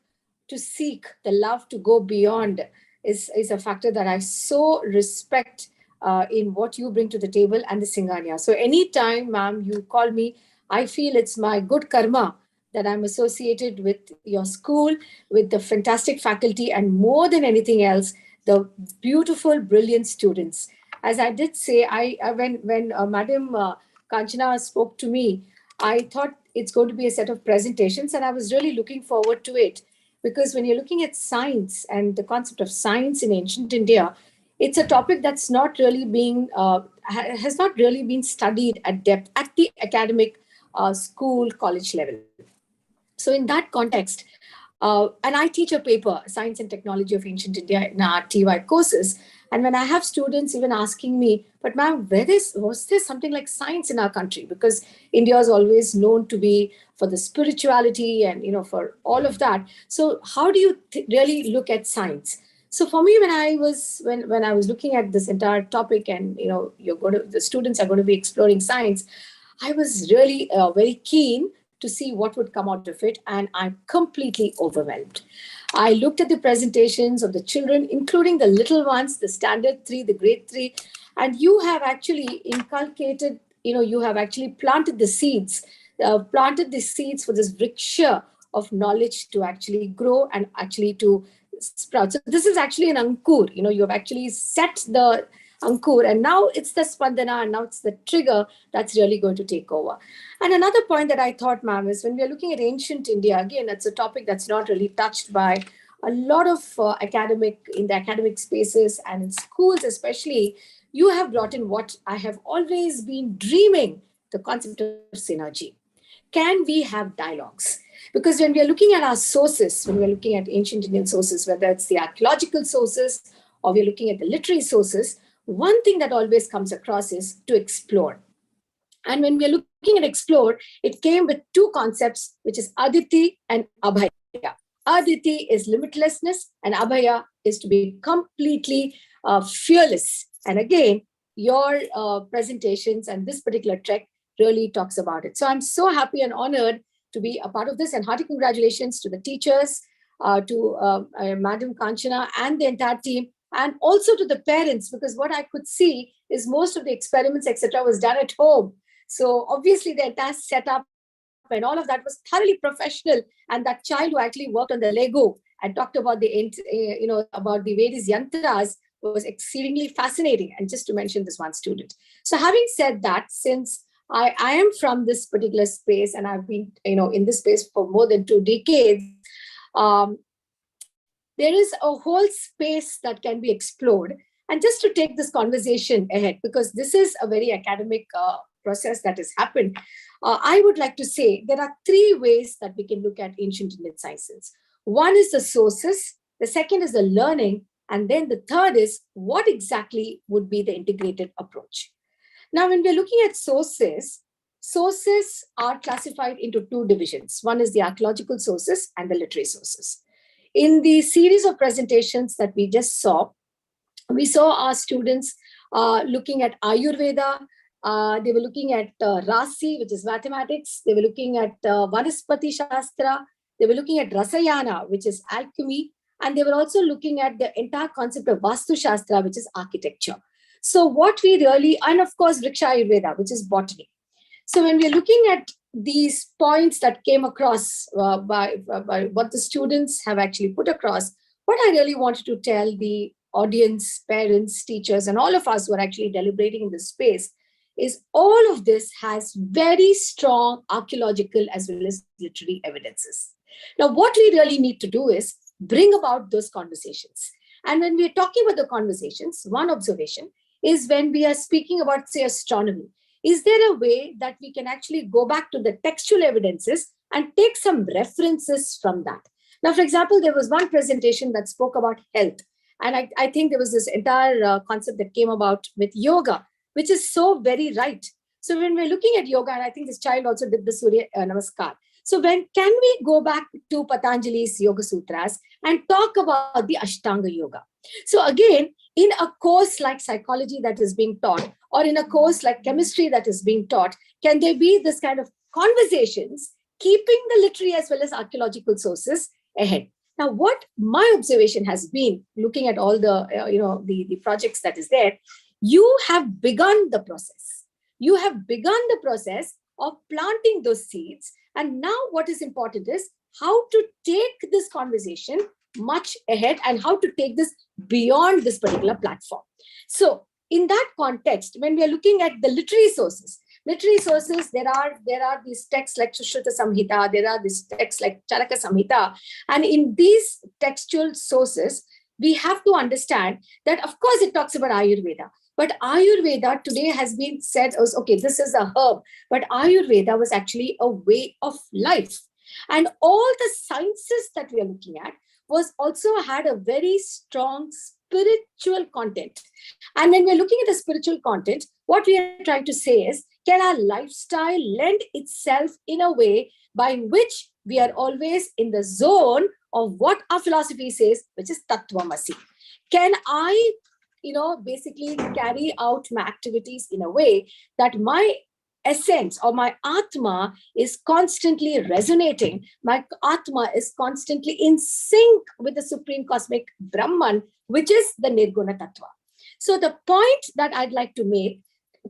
to seek, the love to go beyond is a factor that I so respect in what you bring to the table and the Singania. So anytime, ma'am, you call me, I feel it's my good karma that I'm associated with your school, with the fantastic faculty, and more than anything else, the beautiful, brilliant students. As I did say, when Madam Kanchana spoke to me, I thought it's going to be a set of presentations, and I was really looking forward to it because when you're looking at science and the concept of science in ancient India, it's a topic that's not really being has not really been studied at depth at the academic school college level. So in that context, and I teach a paper, Science and Technology of Ancient India, in our TY courses. And when I have students even asking me, but ma'am, was there something like science in our country? Because India is always known to be for the spirituality and, for all of that. So how do you really look at science? So for me, when I was looking at this entire topic, and the students are going to be exploring science, I was really very keen to see what would come out of it, and I'm completely overwhelmed. I looked at the presentations of the children, including the little ones, the standard 3, the grade 3, and you have actually inculcated, you have actually planted the seeds for this vriksha of knowledge to actually grow and actually to sprout. So this is actually an ankur, you have actually set the ankur, and now it's the spandana, and now it's the trigger that's really going to take over. And another point that I thought, ma'am, is when we are looking at ancient India, again, it's a topic that's not really touched by a lot of in the academic spaces and in schools especially. You have brought in what I have always been dreaming, the concept of synergy. Can we have dialogues? Because when we are looking at our sources, when we're looking at ancient Indian sources, whether it's the archaeological sources or we're looking at the literary sources, one thing that always comes across is to explore. And when we're looking at explore, it came with two concepts, which is Aditi and Abhaya. Aditi is limitlessness, and Abhaya is to be completely fearless. And again, your presentations and this particular trek really talks about it. So I'm so happy and honored to be a part of this, and hearty congratulations to the teachers, to Madam Kanchana and the entire team, and also to the parents, because what I could see is most of the experiments, etc., was done at home. So obviously the entire setup and all of that was thoroughly professional. And that child who actually worked on the Lego and talked about about the various yantras was exceedingly fascinating. And just to mention this one student. So having said that, since I am from this particular space and I've been in this space for more than 2 decades, um, there is a whole space that can be explored. And just to take this conversation ahead, because this is a very academic process that has happened, I would like to say there are 3 ways that we can look at ancient Indian sciences. One is the sources, the second is the learning, and then the third is what exactly would be the integrated approach. Now, when we're looking at sources, sources are classified into 2 divisions. One is the archaeological sources and the literary sources. In the series of presentations that we just saw, we saw our students looking at Ayurveda. They were looking at Rasi, which is mathematics. They were looking at Vanaspati Shastra. They were looking at Rasayana, which is alchemy. And they were also looking at the entire concept of Vastu Shastra, which is architecture. So what we really, and of course, Vriksha Ayurveda, which is botany. So when we're looking at these points that came across by what the students have actually put across, what I really wanted to tell the audience, parents, teachers, and all of us who are actually deliberating in this space is all of this has very strong archaeological as well as literary evidences. Now, what we really need to do is bring about those conversations. And when we're talking about the conversations, one observation is when we are speaking about, say, astronomy, is there a way that we can actually go back to the textual evidences and take some references from that? Now, for example, there was one presentation that spoke about health. And I think there was this entire concept that came about with yoga, which is so very right. So when we're looking at yoga, and I think this child also did the Surya Namaskar. So when can we go back to Patanjali's Yoga Sutras and talk about the Ashtanga Yoga? So again, in a course like psychology that is being taught, or in a course like chemistry that is being taught, can there be this kind of conversations, keeping the literary as well as archaeological sources ahead? Now, what my observation has been, looking at all the the projects that is there, you have begun the process. You have begun the process of planting those seeds. And now what is important is how to take this conversation much ahead and how to take this beyond this particular platform. So in that context, when we are looking at the literary sources, Literary sources, there are these texts like Sushruta Samhita, there are these texts like Charaka Samhita. And in these textual sources, we have to understand that, of course, it talks about Ayurveda. But Ayurveda today has been said as, okay, this is a herb. But Ayurveda was actually a way of life. And all the sciences that we are looking at was also had a very strong spiritual content. And when we're looking at the spiritual content, what we are trying to say is, can our lifestyle lend itself in a way by which we are always in the zone of what our philosophy says, which is Tattvamasi? Can I, basically carry out my activities in a way that my essence or my Atma is constantly resonating? My Atma is constantly in sync with the supreme cosmic Brahman, which is the Nirguna Tattva. So the point that I'd like to make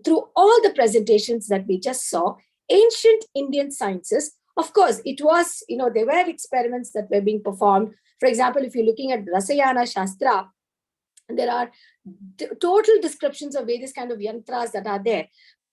through all the presentations that we just saw, ancient Indian sciences, of course, it was, there were experiments that were being performed. For example, if you're looking at Rasayana Shastra, there are total descriptions of various kind of yantras that are there.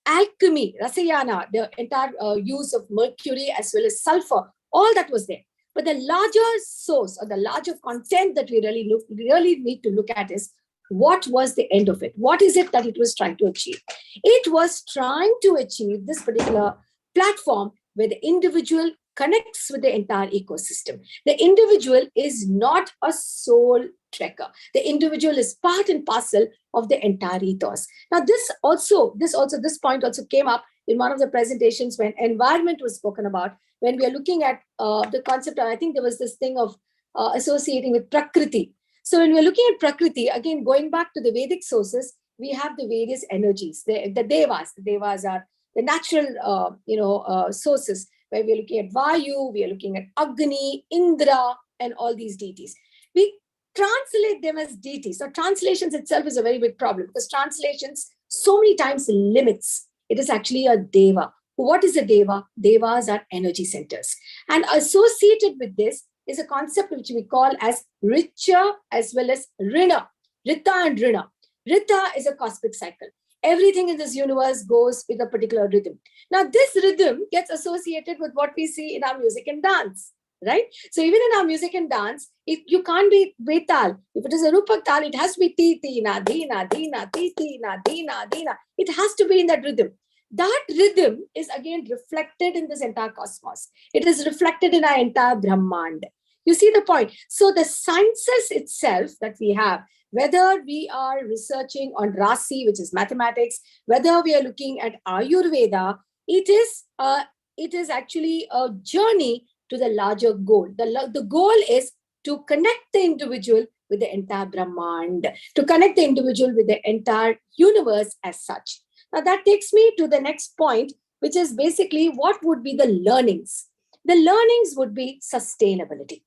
Alchemy, Rasayana, the entire use of mercury as well as sulfur, all that was there. But the larger source or the larger content that we really need to look at is, what was the end of it? What is it that it was trying to achieve? It was trying to achieve this particular platform where the individual connects with the entire ecosystem. The individual is not a sole trekker. The individual is part and parcel of the entire ethos. Now, this point also came up in one of the presentations when environment was spoken about, when we are looking at the concept of, I think there was this thing of associating with Prakriti. So when we're looking at Prakriti, again, going back to the Vedic sources, we have the various energies, the Devas. The Devas are the natural, sources, where we're looking at Vayu, we are looking at Agni, Indra, and all these deities. We translate them as deities. So translations itself is a very big problem, because translations so many times limits. It is actually a Deva. What is a Deva? Devas are energy centers. And associated with this is a concept which we call as Richa as well as Rina. Rita and Rina. Rita is a cosmic cycle. Everything in this universe goes with a particular rhythm. Now, this rhythm gets associated with what we see in our music and dance, right? So even in our music and dance, you can't be Vetal. If it is a Rupak Tal, it has to be ti, ti, na, di, na, ti, na, di, na, di, na. It has to be in that rhythm. That rhythm is again reflected in this entire cosmos. It is reflected in our entire Brahmand. You see the point? So the sciences itself that we have, whether we are researching on Rasi, which is mathematics, whether we are looking at Ayurveda, it is actually a journey to the larger goal. The goal is to connect the individual with the entire Brahmand, to connect the individual with the entire universe as such. Now that takes me to the next point, which is basically what would be the learnings. The learnings would be sustainability.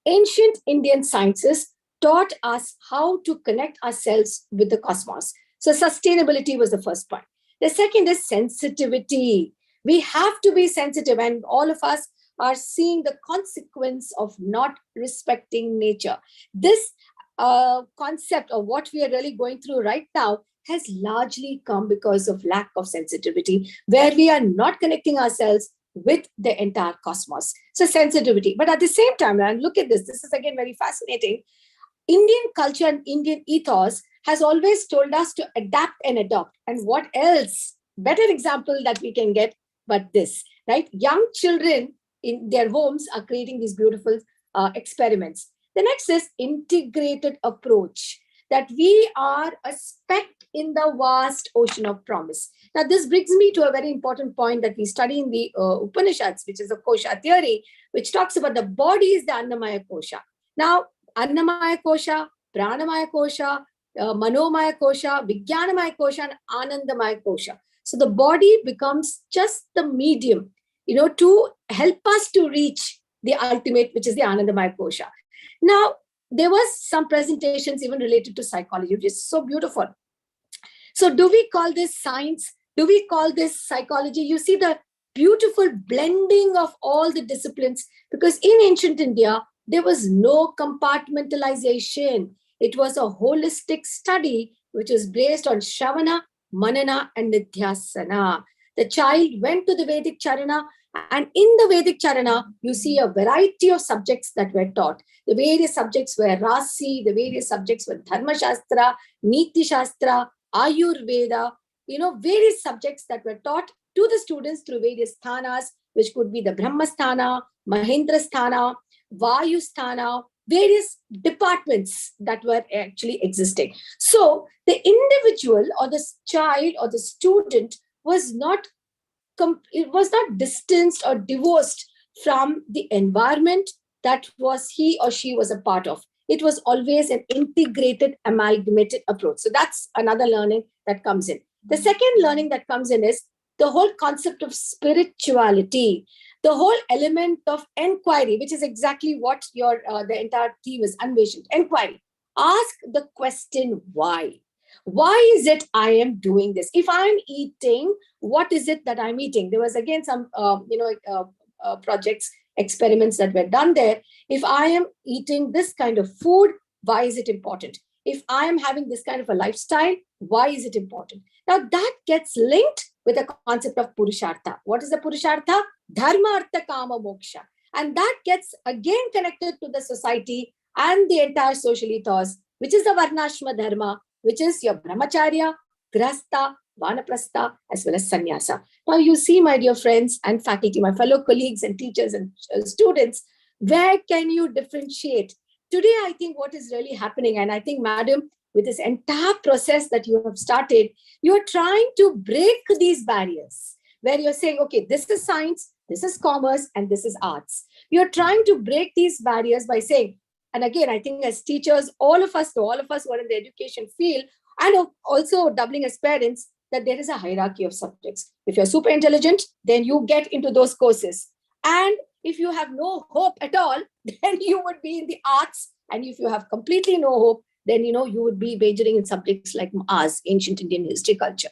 Ancient Indian sciences taught us how to connect ourselves with the cosmos. So sustainability was the first point. The second is sensitivity. We have to be sensitive, and all of us are seeing the consequence of not respecting nature. This concept of what we are really going through right now has largely come because of lack of sensitivity, where we are not connecting ourselves with the entire cosmos. So sensitivity. But at the same time, and look at this, this is again very fascinating. Indian culture and Indian ethos has always told us to adapt and adopt. And what else? Better example that we can get but this, right? Young children in their homes are creating these beautiful experiments. The next is integrated approach, that we are a speck in the vast ocean of promise. Now, this brings me to a very important point that we study in the Upanishads, which is the Kosha theory, which talks about the body is the Annamaya Kosha. Now, Annamaya Kosha, Pranamaya Kosha, Manomaya Kosha, Vijnanamaya Kosha, and Anandamaya Kosha. So the body becomes just the medium, to help us to reach the ultimate, which is the Anandamaya Kosha. Now, there was some presentations even related to psychology, which is so beautiful. So do we call this science? Do we call this psychology? You see the beautiful blending of all the disciplines, because in ancient India, there was no compartmentalization. It was a holistic study, which was based on Shravana, Manana and Nidhyasana. The child went to the Vedic Charana, and in the Vedic Charana, you see a variety of subjects that were taught. The various subjects were Rasi, the various subjects were Dharma Shastra, Niti Shastra, Ayurveda, various subjects that were taught to the students through various sthanas, which could be the Brahma Sthana, Mahendra Sthana, Vayu Sthana, various departments that were actually existing. So the individual or the child or the student was not distanced or divorced from the environment that was he or she was a part of. It was always an integrated, amalgamated approach. So that's another learning that comes in. The second learning that comes in is the whole concept of spirituality, the whole element of inquiry, which is exactly what your the entire theme is, Anweshan, inquiry. Ask the question why. Why is it I am doing this? If I'm eating, what is it that I'm eating? There was again some projects, experiments that were done there. If I am eating this kind of food, why is it important? If I am having this kind of a lifestyle, why is it important? Now that gets linked with the concept of Purushartha. What is the Purushartha? Dharma, Artha, Kama, Moksha. And that gets again connected to the society and the entire social ethos, which is the Varnashma Dharma, which is your Brahmacharya, Grahastha, Vanaprastha, as well as Sannyasa. Now you see, my dear friends and faculty, my fellow colleagues and teachers and students, where can you differentiate? Today, I think what is really happening, and I think, madam, with this entire process that you have started, you're trying to break these barriers where you're saying, okay, this is science, this is commerce, and this is arts. You're trying to break these barriers by saying, and again, I think as teachers, all of us who are in the education field, and also doubling as parents, that there is a hierarchy of subjects. If you're super intelligent, then you get into those courses. And if you have no hope at all, then you would be in the arts. And if you have completely no hope, then you would be majoring in subjects like ours, ancient Indian history, culture.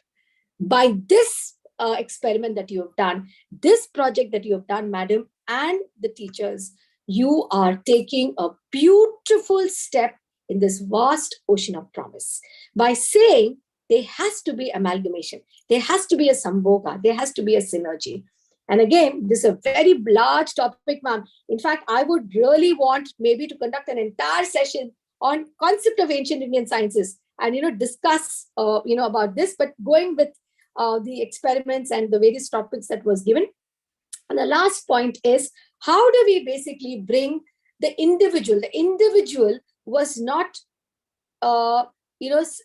By this experiment that you have done, this project that you have done, madam, and the teachers, you are taking a beautiful step in this vast ocean of promise by saying there has to be amalgamation, there has to be a sambhoga, there has to be a synergy. And again, this is a very large topic, ma'am. In fact, I would really want maybe to conduct an entire session on concept of ancient Indian sciences and discuss about this, but going with the experiments and the various topics that was given. And the last point is, how do we basically bring the individual? The individual was not, he was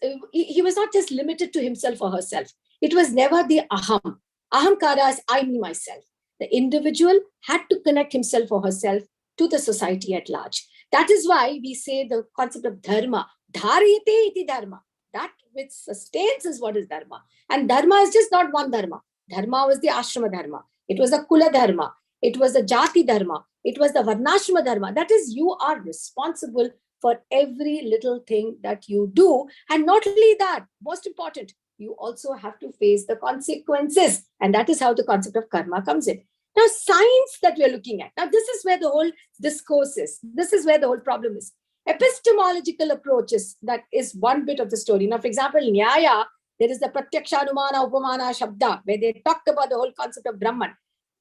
not just limited to himself or herself. It was never the aham. Ahamkara is I, me, myself. The individual had to connect himself or herself to the society at large. That is why we say the concept of dharma. Dharayate iti dharma. That which sustains is what is dharma. And dharma is just not one dharma. Dharma was the ashrama dharma. It was the kula dharma. It was the jati dharma. It was the varnashma dharma. That is, you are responsible for every little thing that you do. And not only that, most important, you also have to face the consequences. And that is how the concept of karma comes in. Now, science that we are looking at. Now, this is where the whole discourse is. This is where the whole problem is. Epistemological approaches, that is one bit of the story. Now, for example, Nyaya, there is the Pratyaksha, Anumana, Upamana, Shabda, where they talked about the whole concept of Brahman.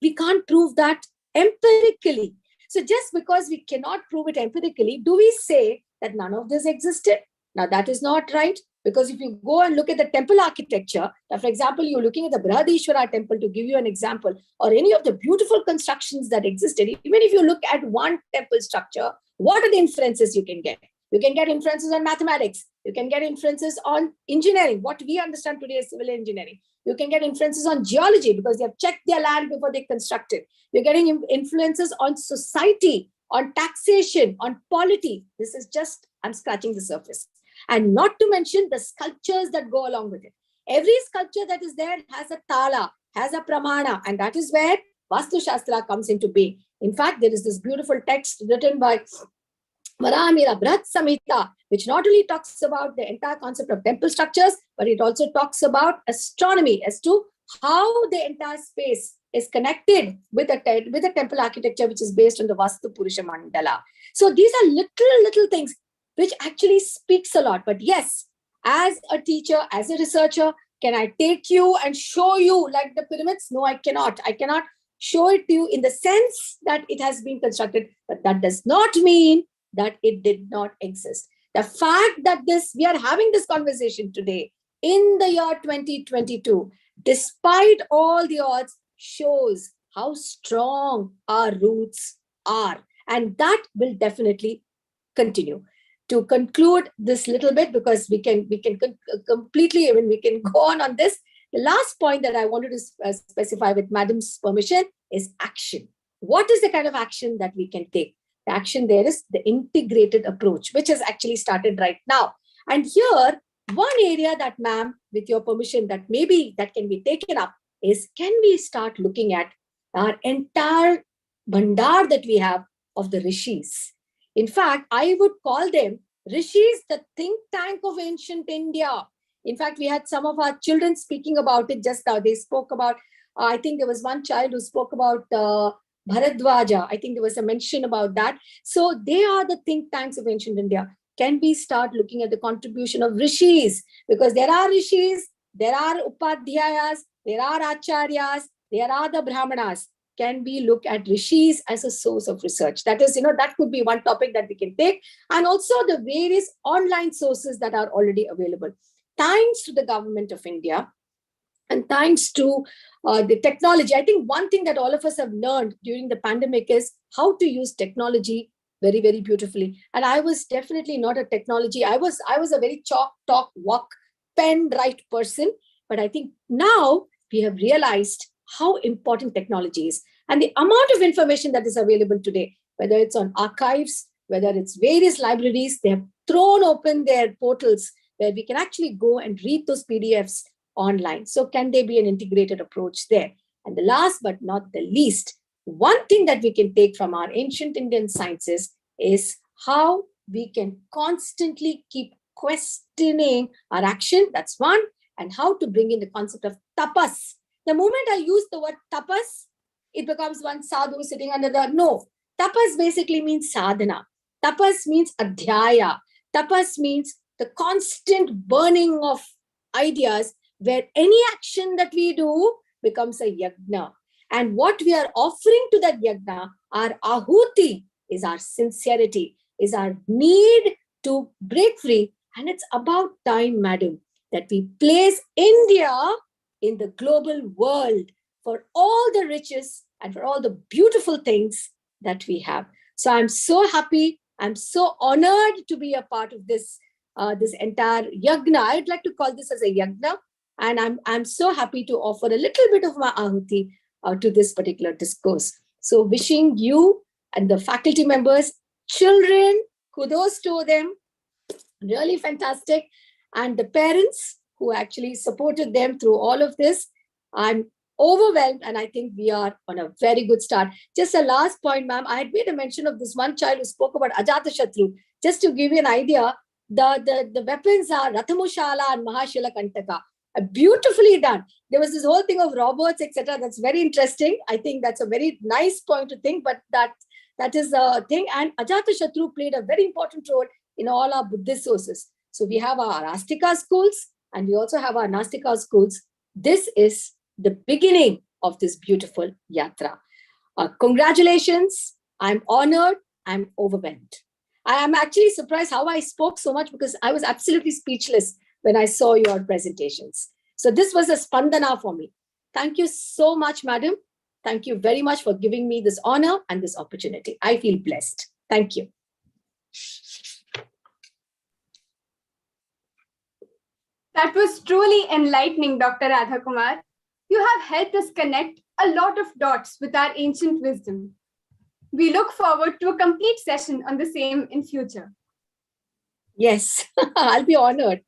We can't prove that empirically. So just because we cannot prove it empirically, do we say that none of this existed? Now, that is not right. Because if you go and look at the temple architecture, now, for example, you're looking at the Brihadishwara temple, to give you an example, or any of the beautiful constructions that existed, even if you look at one temple structure, what are the inferences you can get? You can get inferences on mathematics. You can get inferences on engineering, what we understand today as civil engineering. You can get inferences on geology because they have checked their land before they constructed. You're getting influences on society, on taxation, on polity. This is just, I'm scratching the surface. And not to mention the sculptures that go along with it. Every sculpture that is there has a tala, has a pramana, and that is where Vastu Shastra comes into being. In fact, there is this beautiful text written by Varamira Brahat Samhita, which not only talks about the entire concept of temple structures, but it also talks about astronomy as to how the entire space is connected with the temple architecture, which is based on the Vastu Purusha Mandala. So these are little things which actually speaks a lot. But yes, as a teacher, as a researcher, Can I take you and show you like the pyramids? No, I cannot. I cannot show it to you in the sense that it has been constructed, but that does not mean that it did not exist. The fact that we are having this conversation today in the year 2022, despite all the odds, shows how strong our roots are. And that will definitely continue. To conclude this little bit, because we can completely, I mean, we can go on this. The last point that I wanted to specify with Madam's permission is action. What is the kind of action that we can take? The action there is the integrated approach, which has actually started right now. And here, one area that, ma'am, with your permission, that maybe that can be taken up is, can we start looking at our entire bandar that we have of the rishis? In fact, I would call them rishis, the think tank of ancient India. In fact, we had some of our children speaking about it just now. They spoke about, I think there was one child who spoke about Bharadwaja. I think there was a mention about that. So they are the think tanks of ancient India. Can we start looking at the contribution of rishis? Because there are rishis, there are upadhyayas, there are acharyas, there are the brahmanas. Can we look at rishis as a source of research? That is, that could be one topic that we can take. And also the various online sources that are already available. Thanks to the government of India and thanks to the technology, I think one thing that all of us have learned during the pandemic is how to use technology very, very beautifully. And I was definitely not a technology. I was a very chalk, talk, walk, pen, write person. But I think now we have realized how important technology is and the amount of information that is available today, whether it's on archives, whether it's various libraries, they have thrown open their portals where we can actually go and read those PDFs online. So can there be an integrated approach there? And the last but not the least, one thing that we can take from our ancient Indian sciences is how we can constantly keep questioning our action. That's one. And how to bring in the concept of tapas. The moment I use the word tapas, it becomes one sadhu sitting under the, no. Tapas basically means sadhana. Tapas means adhyaya. Tapas means the constant burning of ideas where any action that we do becomes a yajna. And what we are offering to that yajna, our ahuti, is our sincerity, is our need to break free. And it's about time, madam, that we place India in the global world for all the riches and for all the beautiful things that we have. So I'm so happy. I'm so honored to be a part of this, this entire yagna. I'd like to call this as a yagna. And I'm so happy to offer a little bit of my ahuti to this particular discourse. So wishing you and the faculty members, children, kudos to them, really fantastic. And the parents who actually supported them through all of this. I'm overwhelmed and I think we are on a very good start. Just a last point, ma'am. I had made a mention of this one child who spoke about Ajatashatru. Just to give you an idea, the weapons are Rathamushala and Mahashila Kantaka. Beautifully done. There was this whole thing of robots, etc. That's very interesting. I think that's a very nice point to think, but that is a thing. And Ajatashatru played a very important role in all our Buddhist sources. So we have our Astika schools and we also have our Nastika schools. This is the beginning of this beautiful yatra. Congratulations. I'm honored. I'm overwhelmed. I am actually surprised how I spoke so much because I was absolutely speechless when I saw your presentations. So this was a spandana for me. Thank you so much, madam. Thank you very much for giving me this honor and this opportunity. I feel blessed. Thank you. That was truly enlightening, Dr. Radhakumar. You have helped us connect a lot of dots with our ancient wisdom. We look forward to a complete session on the same in future. Yes, I'll be honored.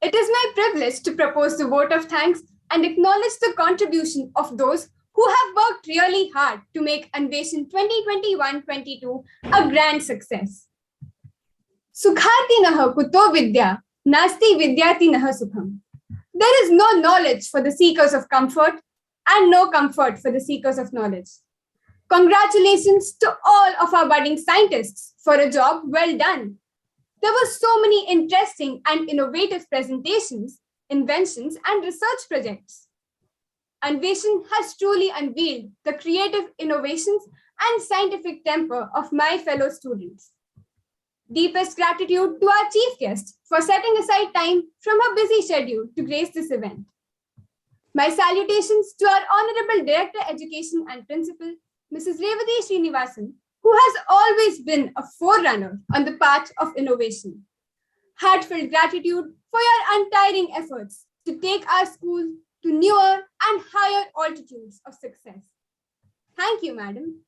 It is my privilege to propose the vote of thanks and acknowledge the contribution of those who have worked really hard to make Anweshan 2021-22 a grand success. Sukhati naha kuto vidya, nasti vidyati naha sukham. There is no knowledge for the seekers of comfort and no comfort for the seekers of knowledge. Congratulations to all of our budding scientists for a job well done. There were so many interesting and innovative presentations inventions, and research projects. Anweshan has truly unveiled the creative innovations and scientific temper of my fellow students. Deepest gratitude to our chief guest for setting aside time from her busy schedule to grace this event. My salutations to our Honorable Director Education and Principal, Mrs. Revati Srinivasan, who has always been a forerunner on the path of innovation. Heartfelt gratitude for your untiring efforts to take our school to newer and higher altitudes of success. Thank you, Madam.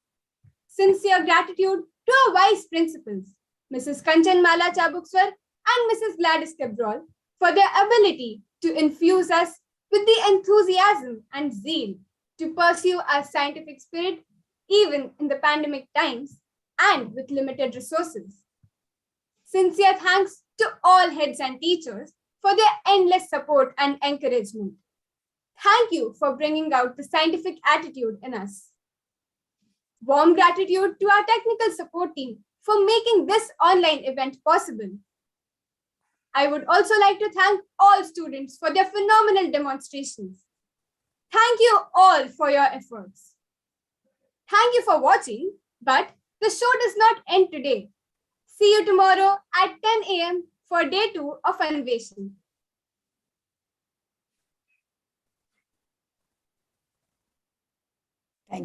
Sincere gratitude to our Vice Principals, Mrs. Kanchan Mala Chabukswar and Mrs. Gladys Cabral, for their ability to infuse us with the enthusiasm and zeal to pursue our scientific spirit even in the pandemic times and with limited resources. Sincere thanks to all heads and teachers for their endless support and encouragement. Thank you for bringing out the scientific attitude in us. Warm gratitude to our technical support team for making this online event possible. I would also like to thank all students for their phenomenal demonstrations. Thank you all for your efforts. Thank you for watching, but the show does not end today. See you tomorrow at 10 a.m. for day 2 of Anweshan.